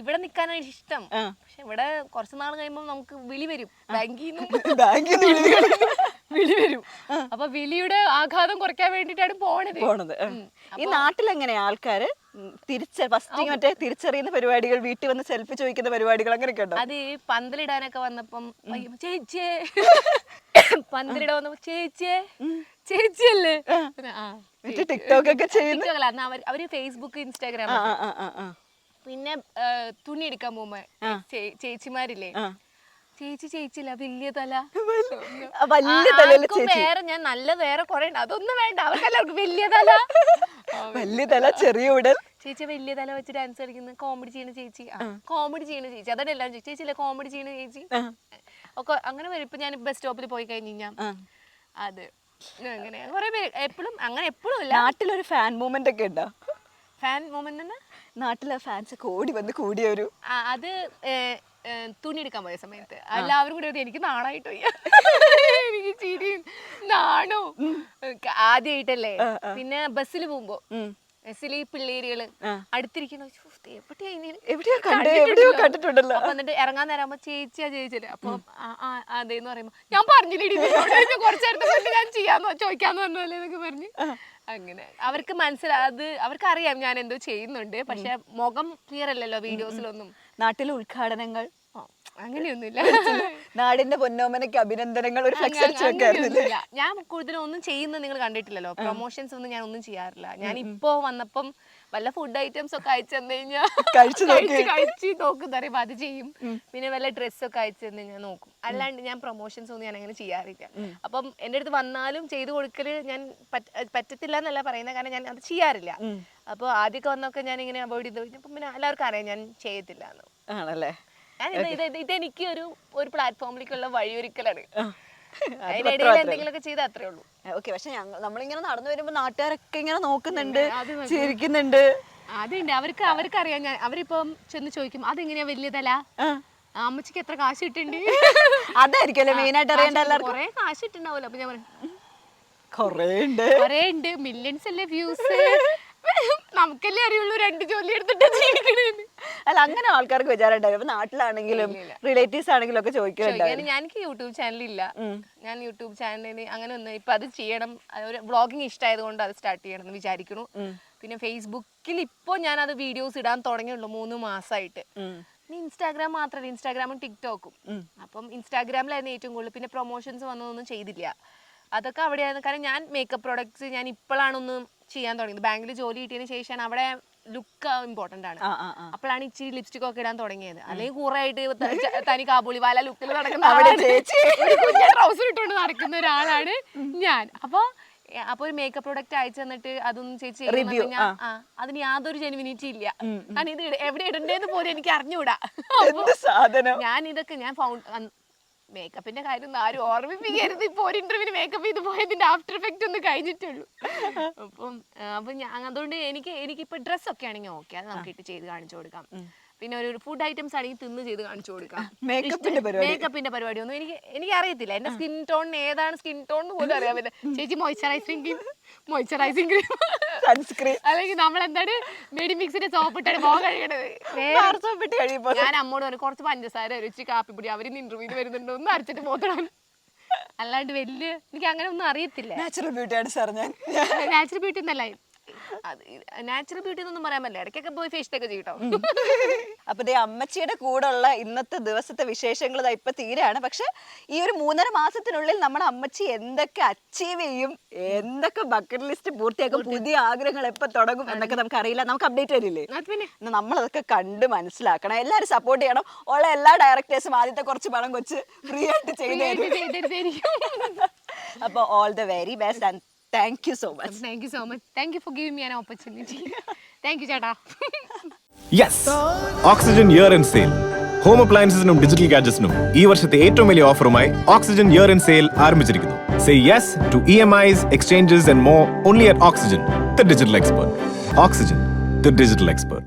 ഇവിടെ നിൽക്കാനാണ് ഇഷ്ടം. പക്ഷെ ഇവിടെ കുറച്ച് നാൾ കഴിയുമ്പോൾ നമുക്ക് വിളി വരും, ബാങ്കിൽ നിന്ന് വിളി വരും. അപ്പൊ വിളിയുടെ ആഘാതം കുറയ്ക്കാൻ വേണ്ടിട്ടാണ് പോണത്. ഈ നാട്ടിൽ എങ്ങനെയാ ആൾക്കാര് ഫസ്റ്റ് തിരിച്ചറിയുന്ന പരിപാടികൾ, വീട്ടിൽ വന്ന് സെൽഫി ചോദിക്കുന്ന പരിപാടികൾ അങ്ങനെയൊക്കെ ഉണ്ടോ? അത് പന്തലിടാനൊക്കെ വന്നപ്പം ചേച്ചിയെ പന്തലിടാൻ വന്നപ്പോ ചേച്ചിയല്ലേ ടിക്ടോക്ക് ഒക്കെ ചെയ്യുന്ന അവര് ഫേസ്ബുക്ക് ഇൻസ്റ്റാഗ്രാം. പിന്നെ തുണി എടുക്കാൻ പോകുമ്പോ ചേച്ചിമാരില്ലേ, ചേച്ചില്ല വലിയ തല. വേറെ ഞാൻ നല്ല വേറെ കുറെ ഉണ്ട്, അതൊന്നും വേണ്ട. അവർക്കെല്ലാവർക്കും വലിയ തല ചെറിയ ഉടൽ. ചേച്ചി വലിയ തല വെച്ച് ഡാൻസ് കളിക്കുന്ന കോമഡി ചെയ്യണ ചേച്ചി, കോമഡി ചെയ്യണ ചേച്ചി. അതാണ് എല്ലാവരും ചേച്ചിയില്ല കോമഡി ചെയ്യണ ചേച്ചി ഒക്കെ അങ്ങനെ വരും. ഇപ്പൊ ഞാൻ ബസ് സ്റ്റോപ്പിൽ പോയി കഴിഞ്ഞാൽ അത് അങ്ങനെ കുറെ പേര് എപ്പോഴും അങ്ങനെ എപ്പോഴും ഇല്ല. നാട്ടിലൊരു ഫാൻ മൂവ്മെന്റ് ഒക്കെ ഉണ്ടോ? ഫാൻ മൂവ്മെന്റ് തന്നെ നാട്ടിലെ ഫാൻസ് ഒക്കെ ഓടി വന്ന് കൂടിയ ഒരു അത് തുണി എടുക്കാൻ പോയ സമയത്ത് എല്ലാവരും കൂടി എനിക്ക് നാണായിട്ട് എനിക്ക് ചിരിയും നാണോ ആദ്യമായിട്ടല്ലേ. പിന്നെ ബസ്സിൽ പോകുമ്പോ ബസ്സിൽ ഈ പിള്ളേരുകള് അടുത്തിരിക്കണ കണ്ടിട്ടുണ്ടല്ലോ. അപ്പൊ എന്നിട്ട് ഇറങ്ങാൻ നേരമ്പോ ചേച്ചിയില്ല. അപ്പൊ അതേന്ന് പറയുമ്പോ ഞാൻ പറഞ്ഞില്ലേ കുറച്ചു നേരത്തെ ഞാൻ ചോദിക്കാന്ന് പറഞ്ഞല്ലേ എന്നൊക്കെ പറഞ്ഞ് അങ്ങനെ അവർക്ക് അവർക്ക് അറിയാം ഞാൻ എന്തോ ചെയ്യുന്നുണ്ട്. പക്ഷെ മുഖം ക്ലിയർ അല്ലല്ലോ വീഡിയോസിലൊന്നും. നാട്ടിലെ ഉദ്ഘാടനങ്ങൾ അങ്ങനെയൊന്നുമില്ല. നാടിന്റെ പൊന്നോമനയ്ക്ക് അഭിനന്ദനങ്ങൾ ഒരു ഫ്ലെക്സ് അടിച്ചു വെക്കാറില്ല. ഞാൻ കൂടുതലും ഒന്നും ചെയ്യുന്നത് നിങ്ങൾ കണ്ടിട്ടില്ലല്ലോ. പ്രൊമോഷൻസ് ഒന്നും ഞാൻ ഒന്നും ചെയ്യാറില്ല. ഞാൻ ഇപ്പോ വന്നപ്പം വല്ല ഫുഡ് ഐറ്റംസ് ഒക്കെ അയച്ചു തന്നു കഴിഞ്ഞാൽ കഴിച്ച് നോക്കും പറയുമ്പോ അത് ചെയ്യും. പിന്നെ വല്ല ഡ്രസ്സൊക്കെ അയച്ചു തന്നെ ഞാൻ നോക്കും. അല്ലാണ്ട് ഞാൻ പ്രൊമോഷൻസ് ഒന്നും ഞാൻ അങ്ങനെ ചെയ്യാറില്ല. അപ്പം എൻ്റെ അടുത്ത് വന്നാലും ചെയ്തു കൊടുക്കല് ഞാൻ പറ്റത്തില്ല എന്നല്ല പറയുന്നത്, കാരണം ഞാൻ അത് ചെയ്യാറില്ല. അപ്പോൾ ആദ്യമൊക്കെ വന്നൊക്കെ ഞാൻ ഇങ്ങനെ അവോയ്ഡ് ചെയ്ത് കഴിഞ്ഞപ്പോൾ പിന്നെ എല്ലാവർക്കും അറിയാം ഞാൻ ചെയ്യത്തില്ല എന്ന്. ആണല്ലേ? ഇതെനിക്ക് ഒരു പ്ലാറ്റ്ഫോമിലേക്കുള്ള വഴിയൊരുക്കലാണ്. അതിനിടയിൽ എന്തെങ്കിലുമൊക്കെ ചെയ്ത് അത്രേ ഉള്ളൂ. ഓക്കെ. പക്ഷെ നമ്മളിങ്ങനെ നടന്നു വരുമ്പോ നാട്ടുകാരൊക്കെ ഇങ്ങനെ നോക്കുന്നുണ്ട്, ചിരിക്കുന്നുണ്ട്. അതുണ്ട്. അവർക്കറിയാം. ഞാൻ അവരിപ്പം ചെന്ന് ചോദിക്കും അതെങ്ങനെയാ വലിയ തല, അമ്മച്ചിക്ക് എത്ര കാശ് കിട്ടുന്നുണ്ട്, അതായിരിക്കും മെയിൻ ആയിട്ട് അറിയേണ്ട. എല്ലാവർക്കും കുറെ കാശ് കിട്ടുന്നുണ്ടാവുമല്ലോ. അപ്പൊ ഞാൻ പറയും കൊറേ ഉണ്ട്, മില്യൺസ് അല്ലേ വ്യൂസ്, നമുക്കല്ലേ അറിയുള്ളൂ 2 ജോലി എടുത്തിട്ട് ജീവിക്കണേന്ന്. അല്ല, അങ്ങനെ ആൾക്കാർക്ക് വിചാരം ഉണ്ടാവും. ഇപ്പൊ നാട്ടിലാണെങ്കിലും റിലേറ്റീവ്സ് ആണെങ്കിലും ഒക്കെ ചോദിക്കുന്നുണ്ടാവും. എനിക്ക് യൂട്യൂബ് ചാനലില്ല. ഞാൻ യൂട്യൂബ് ചാനലിന് അങ്ങനെ ഒന്ന് ഇപ്പൊ അത് ചെയ്യണം, ഒരു വ്ളോഗിങ് ഇഷ്ടമായത് കൊണ്ട് അത് സ്റ്റാർട്ട് ചെയ്യണം എന്ന് വിചാരിക്കുന്നു. പിന്നെ ഫേസ്ബുക്കിൽ ഇപ്പൊ ഞാൻ അത് വീഡിയോസ് ഇടാൻ തുടങ്ങിയുള്ളൂ 3 മാസമായിട്ട്. ഇനി ഇൻസ്റ്റാഗ്രാം മാത്രമല്ല, ഇൻസ്റ്റാഗ്രാമും ടിക്ടോക്കും. അപ്പം ഇൻസ്റ്റാഗ്രാമിലായിരുന്നു ഏറ്റവും കൂടുതൽ. പിന്നെ പ്രൊമോഷൻസ് വന്നതൊന്നും ചെയ്തില്ല. അതൊക്കെ അവിടെയായിരുന്നു. കാരണം ഞാൻ മേക്കപ്പ് പ്രോഡക്ട്സ് ഞാൻ ഇപ്പോഴാണൊന്നും ചെയ്യാൻ തുടങ്ങിയത്. ബാങ്കിൽ ജോലി കിട്ടിയതിന് ശേഷമാണ് അവിടെ ലുക്ക് ഇമ്പോർട്ടന്റ് ആണ്. അപ്പോഴാണ് ഇച്ചിരി ലിപ്സ്റ്റിക് ഒക്കെ ഇടാൻ തുടങ്ങിയത്. അല്ലെങ്കിൽ കുറെ ആയിട്ട് തനി കാബൂളി വാല ലുക്കിൽ നടക്കുന്ന ട്രൗസർ ഇട്ടുകൊണ്ട് നടക്കുന്ന ഒരാളാണ് ഞാൻ. അപ്പൊ ഒരു മേക്കപ്പ് പ്രൊഡക്റ്റ് അയച്ചു തന്നിട്ട് അതൊന്നും ചേച്ചി അതിന് യാതൊരു ജെനുവിനിറ്റി ഇല്ല. കാരണം ഇത് എവിടെ ഇടണ്ടേന്ന് പോലും എനിക്ക് അറിഞ്ഞൂടാ. ഞാൻ മേക്കപ്പിന്റെ കാര്യം ഒന്നും ആരും ഓർമ്മിപ്പിക്കരുത്. ഇപ്പൊ ഒരു ഇന്റർവ്യൂവിന് മേക്കപ്പ് ചെയ്ത് പോയതിന്റെ ആഫ്റ്റർ എഫക്റ്റ് ഒന്ന് കഴിഞ്ഞിട്ടുള്ളൂ. അപ്പൊ അതുകൊണ്ട് എനിക്കിപ്പോ ഡ്രസ്സൊക്കെ ആണെങ്കിൽ ഓക്കെ, അത് നമുക്ക് ഇട്ട് ചെയ്ത് കാണിച്ചു കൊടുക്കാം. പിന്നെ ഒരു ഫുഡ് ഐറ്റംസ് ആണെങ്കിൽ തിന്ന് ചെയ്ത് കാണിച്ചു കൊടുക്കാം. മേക്കപ്പിന്റെ പരിപാടി ഒന്നും എനിക്ക് അറിയത്തില്ല. എന്റെ സ്കിൻ ടോൺ ഏതാണ് സ്കിൻ ടോൺ പോലും അറിയാൻ പറ്റില്ല. ചേച്ചി മോയ്സ്ചറൈസിങ് ക്രീം സൺസ്ക്രീൻ അല്ലെങ്കിൽ നമ്മളെന്താണ് മെഡിമിക്സിന്റെ സോപ്പ് ഇട്ടാണ് മുഖം കഴുകണത്. ഞാൻ അമ്മോട് പറഞ്ഞു കുറച്ച് പഞ്ചസാര അരച്ച് കാപ്പിപ്പൊടി അവരിന്ന് ഇന്റർവ്യൂവിന് വരുന്നുണ്ടോ ഒന്ന് അരച്ചിട്ട് പോത്തണം. അല്ലാണ്ട് വലിയ എനിക്ക് അങ്ങനെ ഒന്നും അറിയത്തില്ല. നാച്ചുറൽ ബ്യൂട്ടിയാണ് സാർ. ഞാൻ നാച്ചുറൽ ബ്യൂട്ടി എന്നല്ല, നാച്ചുറൽ ബ്യൂട്ടി എന്നൊന്നും പറയാൻ പറ്റില്ല. ഇടയ്ക്കൊക്കെ പോയി ഫേസ് ഒക്കെ ചെയ്യട്ടോ. അപ്പൊ അമ്മച്ചിയുടെ കൂടെ ഉള്ള ഇന്നത്തെ ദിവസത്തെ വിശേഷങ്ങൾ ഇപ്പൊ തീരാണ്. പക്ഷെ ഈ ഒരു 3.5 മാസത്തിനുള്ളിൽ നമ്മുടെ അമ്മച്ചി എന്തൊക്കെ അച്ചീവ് ചെയ്യും, എന്തൊക്കെ ബക്കറ്റ് ലിസ്റ്റ് പൂർത്തിയാക്കും, പുതിയ ആഗ്രഹങ്ങൾ എപ്പോ തുടങ്ങും എന്നൊക്കെ നമുക്ക് അറിയില്ല. നമുക്ക് അപ്ഡേറ്റ് വരില്ലേ? നമ്മളതൊക്കെ കണ്ട് മനസ്സിലാക്കണം. എല്ലാവരും സപ്പോർട്ട് ചെയ്യണം. ഉള്ള എല്ലാ ഡയറക്ടേഴ്സും ആദ്യത്തെ കുറച്ച് പണം കൊച്ച് ഫ്രീ ആയിട്ട് ചെയ്തു. അപ്പൊ all the very best and thank you so much. Thank you for giving me an opportunity. Thank you ചേട്ടാ. Yes, Oxygen Year End Sale. Home അപ്ലയൻസസിനും ഡിജിറ്റൽ ഗാഡ്ജറ്റ്സിനും ഈ വർഷത്തെ ഏറ്റവും വലിയ ഓഫറുമായി ഓക്സിജൻ ഇയർ ആൻഡ് സെയിൽ ആരംഭിച്ചിരിക്കുന്നു. Say yes to EMIs, exchanges and more only at Oxygen, the digital expert. Oxygen, the digital expert.